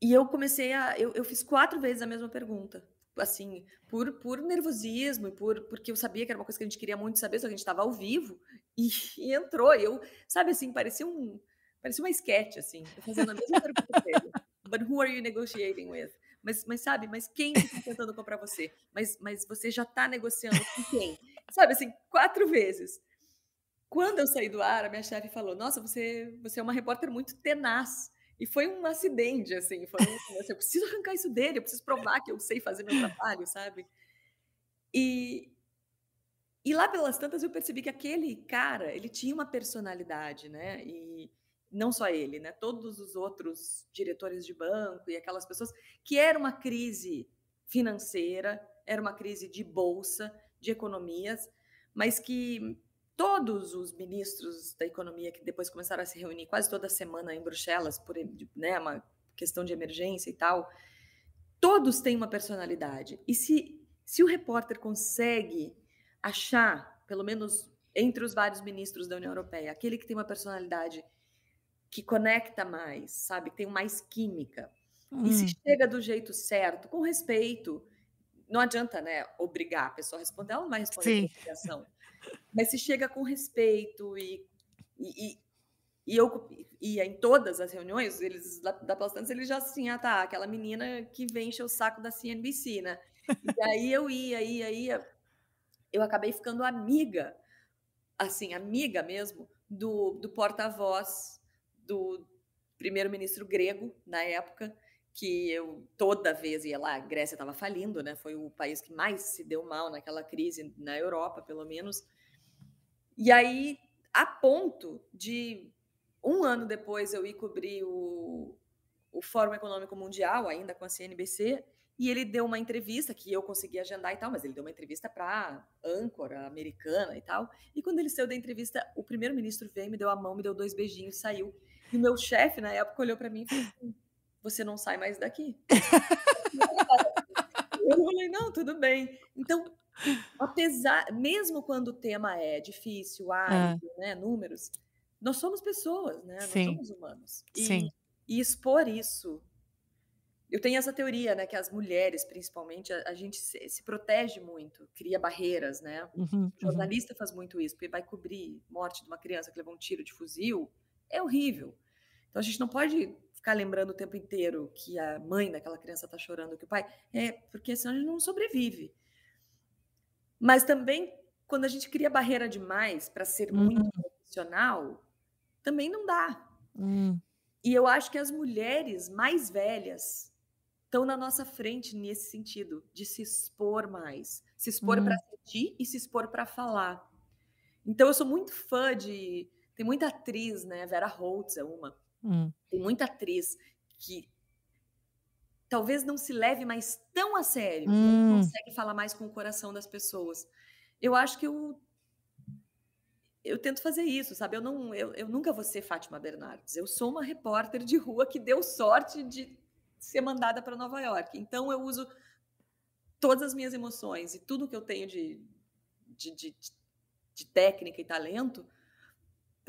B: E eu comecei a eu fiz 4 vezes a mesma pergunta, assim, por nervosismo e porque eu sabia que era uma coisa que a gente queria muito saber, só que a gente estava ao vivo, e e entrou, e eu, sabe, assim, parecia uma esquete, assim, eu fazendo a mesma pergunta pra ele: "But who are you negotiating with?" Mas sabe, "Mas quem que tá tentando comprar você? Mas você já tá negociando com quem?" Sabe, assim, 4 vezes. Quando eu saí do ar, a minha chefe falou: "Nossa, você é uma repórter muito tenaz". E foi um acidente, assim, foi assim, eu preciso arrancar isso dele, eu preciso provar que eu sei fazer meu trabalho, sabe. E e lá pelas tantas eu percebi que aquele cara, ele tinha uma personalidade, né, e não só ele, né, todos os outros diretores de banco e aquelas pessoas, que era uma crise financeira, era uma crise de bolsa, de economias, mas que todos os ministros da economia que depois começaram a se reunir quase toda semana em Bruxelas né, uma questão de emergência e tal, todos têm uma personalidade. E se o repórter consegue achar, pelo menos entre os vários ministros da União Europeia, aquele que tem uma personalidade que conecta mais, sabe, que tem mais química, e se
A: Hum.
B: chega do jeito certo, com respeito, não adianta, né, obrigar a pessoa a responder, ela não vai responder por
A: Sim.
B: obrigação, mas se chega com respeito e e eu ia em todas as reuniões, eles da Plastantes, eles já assim: "Ah, tá, aquela menina que vem encher o saco da CNBC, né". E aí eu ia, eu acabei ficando amiga, assim, amiga mesmo, do porta-voz do primeiro-ministro grego, na época, que eu toda vez ia lá. A Grécia estava falindo, né, foi o país que mais se deu mal naquela crise, na Europa, pelo menos. E aí, a ponto de, um ano depois, eu ir cobrir o Fórum Econômico Mundial, ainda com a CNBC, e ele deu uma entrevista, que eu consegui agendar e tal, mas ele deu uma entrevista para âncora americana e tal. E quando ele saiu da entrevista, o primeiro-ministro veio, me deu a mão, me deu 2 beijinhos, saiu. E o meu chefe, na época, olhou para mim e falou assim: "Você não sai mais daqui". Eu falei: "Não, tudo bem". Então, apesar, mesmo quando o tema é difícil, árido,
A: Hã.
B: né, números, nós somos pessoas, né, nós
A: Sim,
B: somos humanos.
A: sim.
B: E expor isso, eu tenho essa teoria, né, que as mulheres, principalmente, a gente se protege muito, cria barreiras, né.
A: Uhum,
B: O
A: uhum.
B: jornalista faz muito isso, porque vai cobrir morte de uma criança que levou um tiro de fuzil, é horrível. Então a gente não pode ficar lembrando o tempo inteiro que a mãe daquela criança está chorando, que o pai, porque senão a gente não sobrevive. Mas também, quando a gente cria barreira demais para ser muito
A: Hum,
B: profissional, também não dá.
A: hum,
B: E eu acho que as mulheres mais velhas estão na nossa frente nesse sentido, de se expor mais, se expor para
A: hum,
B: sentir e se expor para falar. Então eu sou muito fã de, tem muita atriz, né, Vera Holtz é uma,
A: hum,
B: tem muita atriz que talvez não se leve mais tão a sério, e aí
A: hum.
B: consegue falar mais com o coração das pessoas. Eu acho que eu tento fazer isso, sabe, eu nunca vou ser Fátima Bernardes, eu sou uma repórter de rua que deu sorte de ser mandada para Nova York. Então eu uso todas as minhas emoções e tudo que eu tenho de de de de técnica e talento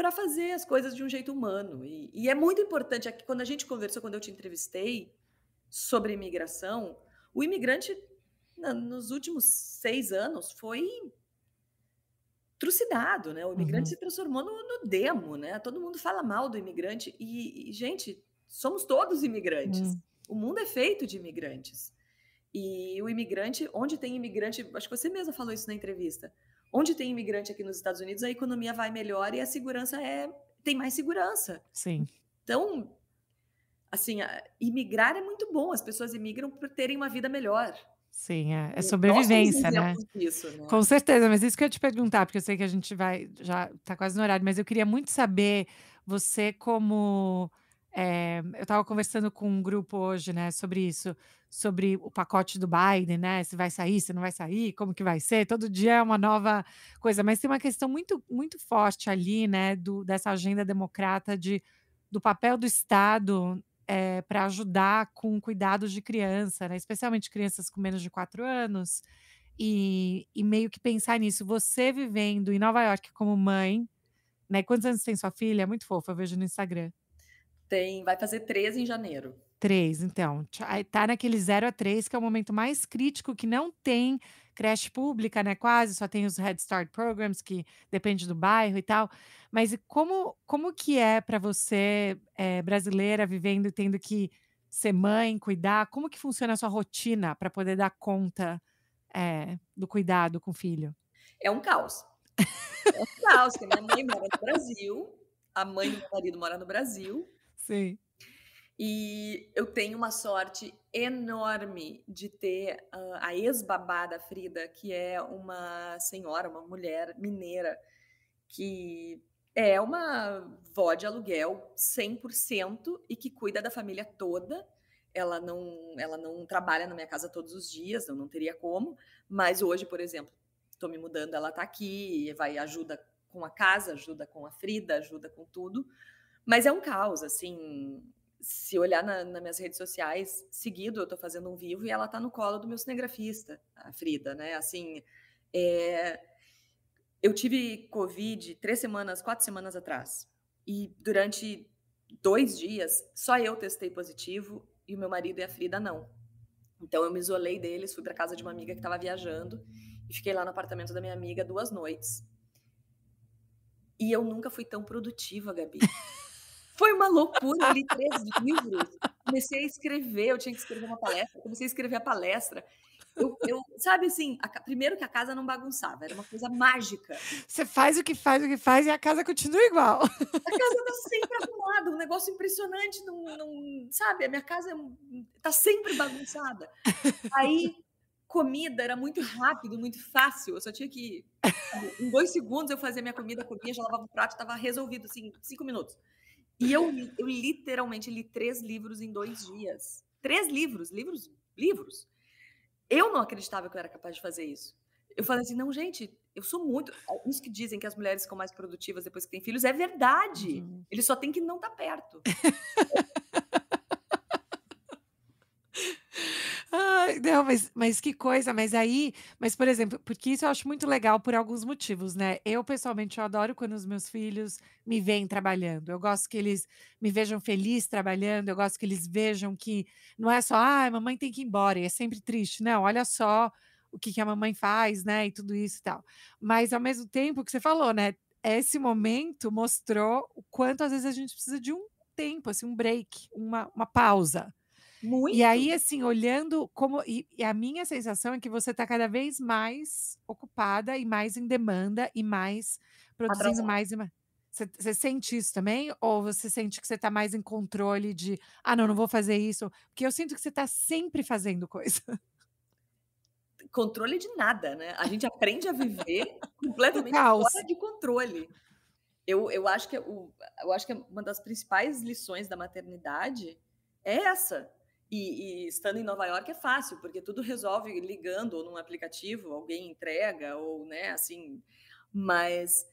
B: para fazer as coisas de um jeito humano. E é muito importante, aqui, quando a gente conversou, quando eu te entrevistei sobre imigração, o imigrante, nos últimos 6 anos, foi trucidado, né? O imigrante
A: Uhum.
B: se transformou no demo, né? Todo mundo fala mal do imigrante gente, somos todos imigrantes.
A: Hum.
B: O mundo é feito de imigrantes. E o imigrante, onde tem imigrante, acho que você mesma falou isso na entrevista, onde tem imigrante aqui nos Estados Unidos, a economia vai melhor e a segurança tem mais segurança.
A: Sim,
B: Então, assim, imigrar é muito bom, as pessoas imigram por terem uma vida melhor.
A: sim, é
B: Nós somos
A: sobrevivência, né.
B: exemplos disso, né?
A: Com certeza, mas isso que eu ia te perguntar, porque eu sei que a gente vai já tá quase no horário, mas eu queria muito saber, você como, eu estava conversando com um grupo hoje, né, sobre isso, sobre o pacote do Biden, né, se vai sair, se não vai sair, como que vai ser, todo dia é uma nova coisa, mas tem uma questão muito muito forte ali, né, dessa agenda democrata do papel do Estado, pra ajudar com cuidados de criança, né, especialmente crianças com menos de 4 anos, e meio que pensar nisso, você vivendo em Nova York como mãe, né, quantos anos tem sua filha? É muito fofa, eu vejo no Instagram.
B: Vai fazer 13 em janeiro.
A: 3, então, aí tá naquele 0 a 3 que é o momento mais crítico, que não tem creche pública, né, quase, só tem os Head Start Programs, que depende do bairro e tal. Mas e como que é para você, brasileira, vivendo e tendo que ser mãe, cuidar, como que funciona a sua rotina para poder dar conta, do cuidado com o filho?
B: É um caos. É um caos, porque minha mãe mora no Brasil, a mãe do meu marido mora no Brasil,
A: Sim.
B: e eu tenho uma sorte enorme de ter, a ex-babá da Frida, que é uma senhora, uma mulher mineira, que é uma vó de aluguel 100% e que cuida da família toda. Ela não trabalha na minha casa todos os dias, eu não teria como, mas hoje, por exemplo, estou me mudando, ela está aqui, ajuda com a casa, ajuda com a Frida, ajuda com tudo, mas é um caos, assim, se olhar nas minhas redes sociais, seguido eu estou fazendo um vivo e ela está no colo do meu cinegrafista, a Frida, né, assim, é, eu tive Covid 3 semanas, 4 semanas atrás. E durante 2 dias, só eu testei positivo e o meu marido e a Frida não. Então eu me isolei deles, fui para casa de uma amiga que estava viajando e fiquei lá no apartamento da minha amiga 2 noites. E eu nunca fui tão produtiva, Gabi. Foi uma loucura, eu li 3 livros, comecei a escrever, eu tinha que escrever uma palestra, comecei a escrever a palestra. Eu sabe assim, primeiro que a casa não bagunçava, era uma coisa mágica.
A: Você faz o que faz, o que faz e a casa continua igual.
B: A casa tá sempre arrumada, um negócio impressionante, sabe, a minha casa tá sempre bagunçada. Aí, comida era muito rápido, muito fácil, eu só tinha que, sabe, em 2 segundos eu fazia minha comida, comia, já lavava o prato, estava resolvido, assim, 5 minutos. E eu literalmente li 3 livros em 2 dias. 3 livros, livros. Eu não acreditava que eu era capaz de fazer isso. Eu falei assim: "Não, gente, eu sou muito". Isso que dizem que as mulheres ficam mais produtivas depois que têm filhos é verdade.
A: Uhum.
B: Ele só tem que não estar perto.
A: Ai, não, mas que coisa, mas, por exemplo, porque isso eu acho muito legal por alguns motivos, né. Eu, pessoalmente, eu adoro quando os meus filhos me veem trabalhando. Eu gosto que eles me vejam feliz trabalhando, eu gosto que eles vejam que não é só: "Ai, mamãe tem que ir embora", e é sempre triste. Não, olha só o que que a mamãe faz, né, e tudo isso e tal. Mas, ao mesmo tempo, o que você falou, né, esse momento mostrou o quanto, às vezes, a gente precisa de um tempo, assim, um break, uma pausa. E
B: Muito
A: aí, assim, olhando como e a minha sensação é que você está cada vez mais ocupada e mais em demanda e mais produzindo
B: atrasado.
A: mais e mais. Você sente isso também? Ou você sente que você está mais em controle de: "Ah, não, não vou fazer isso", porque eu sinto que você está sempre fazendo coisa.
B: Controle de nada, né. A gente aprende a viver
A: O
B: completamente fora
A: caos.
B: de controle. Eu acho que uma das principais lições da maternidade é essa. E estando em Nova York é fácil, porque tudo resolve ligando ou num aplicativo, alguém entrega ou, né, assim, mas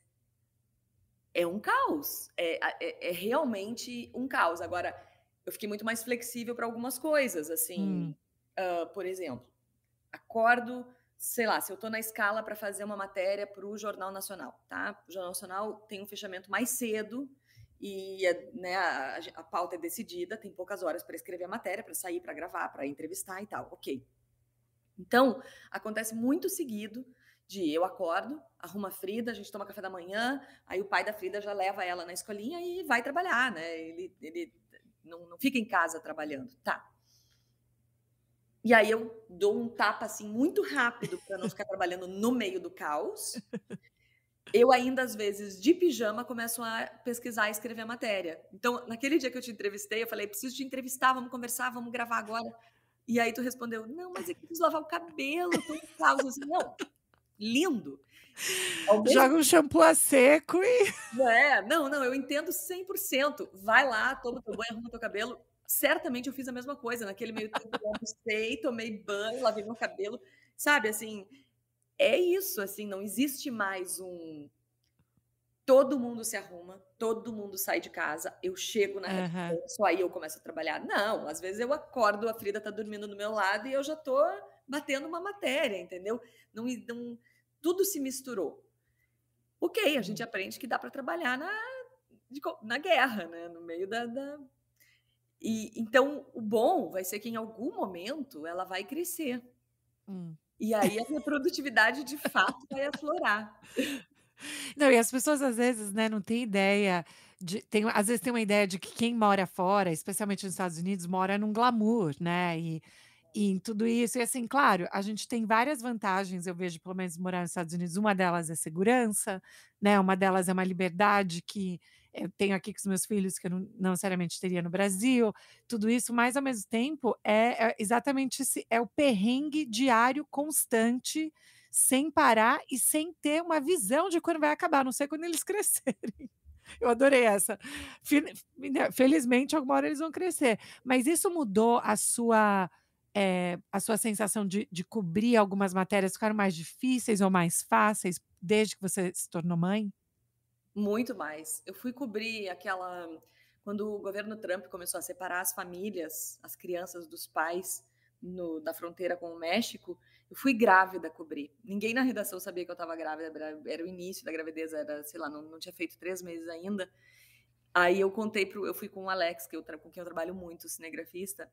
B: é um caos, é realmente um caos. Agora, eu fiquei muito mais flexível para algumas coisas,
A: Hum,
B: assim, por exemplo, acordo, sei lá, se eu estou na escala para fazer uma matéria para o Jornal Nacional, tá? O Jornal Nacional tem um fechamento mais cedo e né, a pauta é decidida, tem poucas horas para escrever a matéria, para sair, para gravar, para entrevistar e tal, ok. Então, acontece muito seguido de eu acordo, arrumo a Frida, a gente toma café da manhã, aí o pai da Frida já leva ela na escolinha e vai trabalhar, né? Ele não fica em casa trabalhando, tá? E aí eu dou um tapa assim muito rápido para não ficar trabalhando no meio do caos. Eu ainda às vezes de pijama começo a pesquisar e escrever a matéria. Então, naquele dia que eu te entrevistei, eu falei: "Preciso te entrevistar, vamos conversar, vamos gravar agora". E aí tu respondeu: "Não, mas eu preciso lavar o cabelo, tô no caos", assim, não, lindo. Ao mesmo
A: Joga um shampoo a seco e
B: não, eu entendo 100%. Vai lá, toma teu banho, arruma teu cabelo. Certamente eu fiz a mesma coisa, naquele meio tempo eu almocei, tomei banho, lavei meu cabelo, sabe, assim, é isso, assim, não existe mais um todo mundo se arruma, todo mundo sai de casa, eu chego na
A: aham.
B: redação, só aí eu começo a trabalhar. Não, às vezes eu acordo, a Frida tá dormindo do meu lado e eu já tô batendo uma matéria, entendeu? Não tudo se misturou. Ok, a gente
A: Hum,
B: aprende que dá para trabalhar na guerra, né, no meio da e então o bom vai ser que em algum momento ela vai crescer,
A: hum.
B: e aí a minha produtividade de fato vai aflorar.
A: Não, e as pessoas às vezes, né, não têm ideia às vezes tem uma ideia de que quem mora fora, especialmente nos Estados Unidos, mora num glamour, né, e em tudo isso e assim, claro, a gente tem várias vantagens, eu vejo pelo menos morar nos Estados Unidos, uma delas é segurança, né, uma delas é uma liberdade que eu tenho aqui com os meus filhos que eu não necessariamente teria no Brasil, tudo isso, mas ao mesmo tempo é exatamente esse é o perrengue diário constante sem parar e sem ter uma visão de quando vai acabar, a não sei quando eles crescerem. Eu adorei essa. Fi né, felizmente, alguma hora eles vão crescer. Mas isso mudou a sua sensação de cobrir algumas matérias, ficaram mais difíceis ou mais fáceis desde que você se tornou mãe?
B: Muito mais. Eu fui cobrir quando o governo Trump começou a separar as famílias, as crianças dos pais da fronteira com o México, eu fui grávida cobrir. Ninguém na redação sabia que eu estava grávida, era o início da gravidez, era, sei lá, não tinha feito 3 meses ainda. Aí eu fui com o Alex, com quem eu trabalho muito, cinegrafista,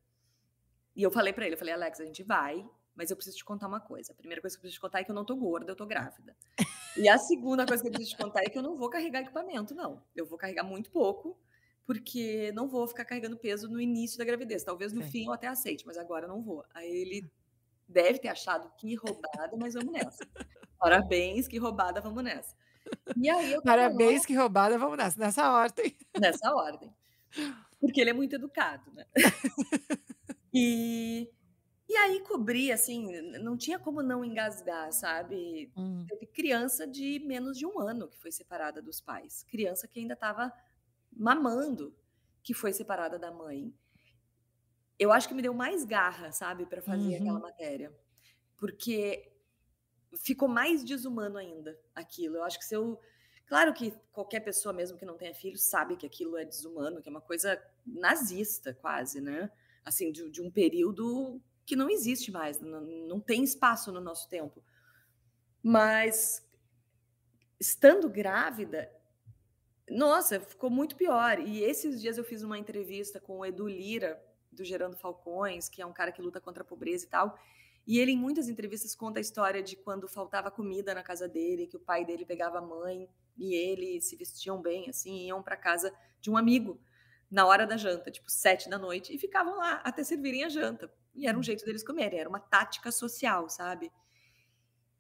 B: e eu falei pra ele, eu falei: "Alex, a gente vai, mas eu preciso te contar uma coisa. A primeira coisa que eu preciso te contar é que eu não tô gorda, eu tô grávida. E a segunda coisa que eu preciso te contar é que eu não vou carregar equipamento não, eu vou carregar muito pouco, porque não vou ficar carregando peso no início da gravidez, talvez no
A: Sim.
B: fim eu até aceite, mas agora eu não vou". Aí ele deve ter achado: "Que roubada, mas vamos nessa. Parabéns, que roubada, vamos nessa". E aí eu estava lá
A: Parabéns, que roubada, vamos nessa ordem.
B: nessa ordem, porque ele é muito educado, né. E E aí cobri, assim, não tinha como não engasgar, sabe.
A: Hum,
B: Teve criança de menos de 1 ano que foi separada dos pais, criança que ainda estava mamando, que foi separada da mãe. Eu acho que me deu mais garra, sabe, para fazer aquela
A: uhum.
B: matéria, porque ficou mais desumano ainda aquilo. Eu acho que se eu claro que qualquer pessoa mesmo que não tenha filho sabe que aquilo é desumano, que é uma coisa nazista quase, né, assim, de um período que não existe mais, não tem espaço no nosso tempo. Mas estando grávida, nossa, ficou muito pior. E esses dias eu fiz uma entrevista com o Edu Lira, do Gerando Falcões, que é um cara que luta contra a pobreza e tal. E ele, em muitas entrevistas, conta a história de quando faltava comida na casa dele, que o pai dele pegava a mãe e ele se vestiam bem, assim, iam para casa de um amigo na hora da janta, tipo 7 da noite, e ficavam lá até servirem a janta. E era um
A: Hum,
B: jeito deles comerem, era uma tática social, sabe?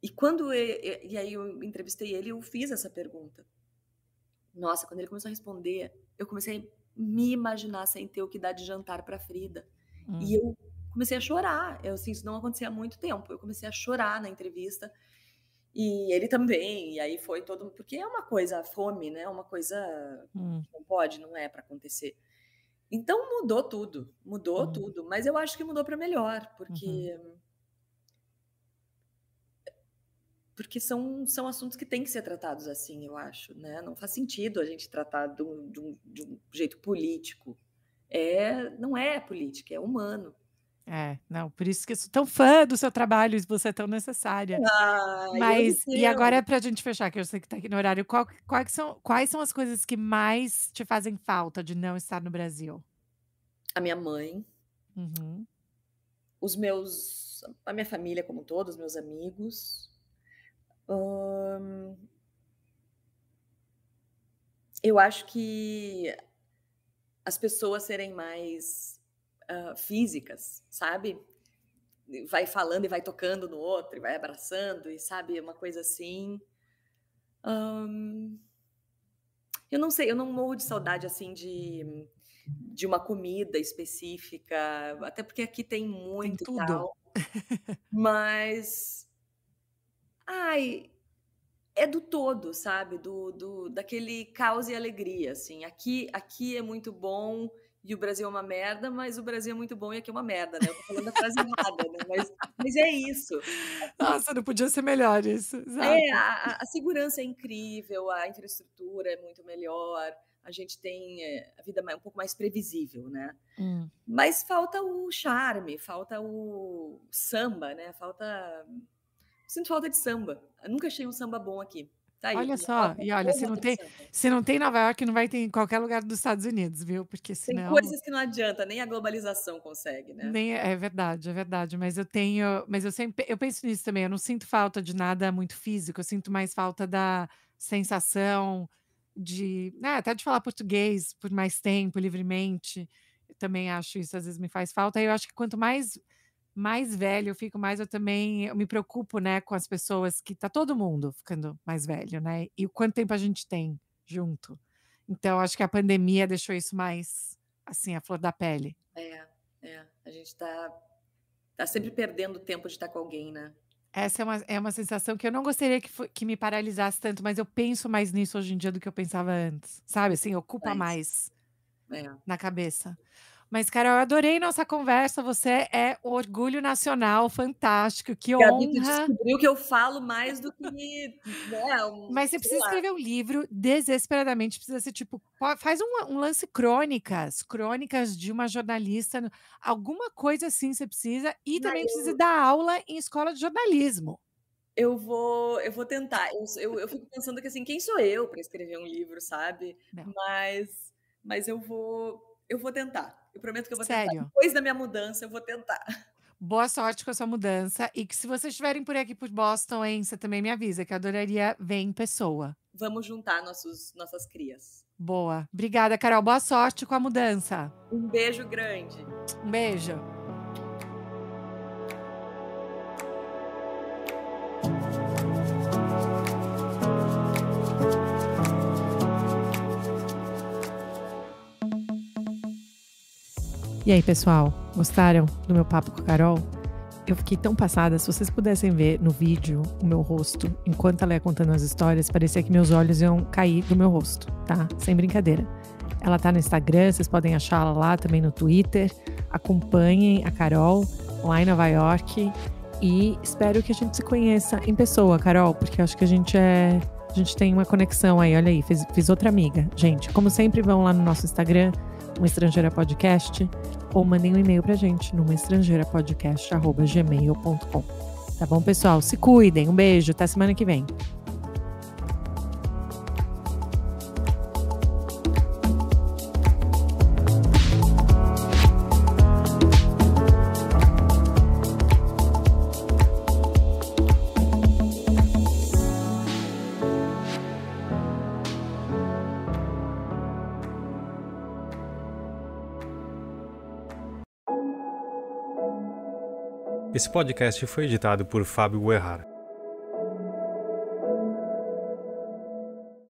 B: E quando e aí eu entrevistei ele, eu fiz essa pergunta. Nossa, quando ele começou a responder, eu comecei a me imaginar sem ter o que dar de jantar para Frida. E
A: hum.
B: eu comecei a chorar. Eu, assim, isso não acontecia há muito tempo. Eu comecei a chorar na entrevista e ele também. E aí foi todo porque é uma coisa, a fome, né, é uma coisa
A: Hum,
B: que não pode, não é para acontecer. Então mudou
A: hum,
B: tudo, mas eu acho que mudou para melhor,
A: uhum,
B: porque são assuntos que têm que ser tratados assim, eu acho, né, não faz sentido a gente tratar de um jeito político. Não é política, é humano.
A: Não, por isso que eu sou tão fã do seu trabalho e você é tão necessária.
B: Eu
A: Mas, e
B: entendo.
A: agora pra gente fechar, que eu sei que tá aqui no horário, quais são as coisas que mais te fazem falta de não estar no Brasil?
B: A minha mãe,
A: Uhum.
B: a minha família como um todo, os meus amigos. Hã, eu acho que as pessoas serem mais, físicas, sabe? Vai falando e vai tocando no outro, e vai abraçando e sabe, uma coisa assim. Hã, eu não sei, eu não morro de saudade, assim, de uma comida específica, até porque aqui tem
A: Tem
B: muito e
A: tudo.
B: tal, mas, ai, é do todo, sabe, do daquele caos e alegria, assim. Aqui é muito bom e o Brasil é uma merda, mas o Brasil é muito bom e aqui é uma merda, né. Eu tô falando a frase errada, né, mas é isso.
A: Nossa, não podia ser melhor isso,
B: É,
A: exato.
B: a segurança é incrível, a infraestrutura é muito melhor, a gente tem, a vida um pouco mais previsível, né.
A: Hum.
B: Mas falta o charme, falta o samba, né, sinto falta de samba. Eu nunca achei um samba bom aqui. Tá aí,
A: Olha
B: já fala
A: só,
B: pra
A: e olha,
B: porra do samba.
A: se não tem em Nova Iorque, não vai ter em qualquer lugar dos Estados Unidos, viu, porque
B: Tem
A: senão
B: coisas que não adianta, nem a globalização consegue, né.
A: nem é verdade, mas eu penso nisso também, eu não sinto falta de nada muito físico, eu sinto mais falta da sensação de, né, até de falar português por mais tempo, livremente, eu também acho isso, às vezes me faz falta, e eu acho que quanto mais velho eu fico, mais eu me preocupo, né, com as pessoas que tá todo mundo ficando mais velho, né, e o quanto tempo a gente tem junto. Então acho que a pandemia deixou isso mais, assim, à flor da pele.
B: É, a gente tá sempre perdendo tempo de estar com alguém, né.
A: Essa é uma sensação que eu não gostaria que me paralisasse tanto, mas eu penso mais nisso hoje em dia do que eu pensava antes, sabe, assim, ocupa
B: Mas
A: mais
B: é.
A: na cabeça. Mas, Carol, eu adorei nossa conversa, você é o orgulho nacional, fantástico, que
B: Gabi, tu
A: honra.
B: descobriu que eu falo mais do que, né,
A: Mas você
B: sei
A: precisa
B: lá.
A: escrever um livro, desesperadamente, precisa ser tipo, faz um lance crônicas de uma jornalista, alguma coisa assim você precisa, e
B: Ai,
A: também precisa dar aula em escola de jornalismo.
B: eu vou tentar. Eu fico pensando que, assim, quem sou eu para escrever um livro, sabe.
A: Não,
B: Mas eu vou tentar. Eu prometo que eu vou tentar.
A: sério.
B: Depois da minha mudança, eu vou tentar.
A: Boa sorte com a sua mudança, e que se vocês estiverem por aqui por Boston, hein, você também me avisa, que eu adoraria ver em pessoa.
B: Vamos juntar nossas crias.
A: Boa. Obrigada, Carol. Boa sorte com a mudança.
B: Um beijo grande.
A: Um beijo. E aí, pessoal, gostaram do meu papo com a Carol? Eu fiquei tão passada, se vocês pudessem ver no vídeo o meu rosto, enquanto ela ia contando as histórias, parecia que meus olhos iam cair do meu rosto, tá? Sem brincadeira. Ela tá no Instagram, vocês podem achá-la lá, também no Twitter. Acompanhem a Carol lá em Nova York e espero que a gente se conheça em pessoa, Carol, porque eu acho que a gente tem uma conexão aí, olha aí, fiz outra amiga. Gente, como sempre, vão lá no nosso Instagram, Uma Estrangeira Podcast, ou mandem um e-mail pra gente no umaestrangeirapodcast@gmail.com. Tá bom, pessoal? Se cuidem. Um beijo. Até semana que vem.
C: Esse podcast foi editado por Fábio Guerrara.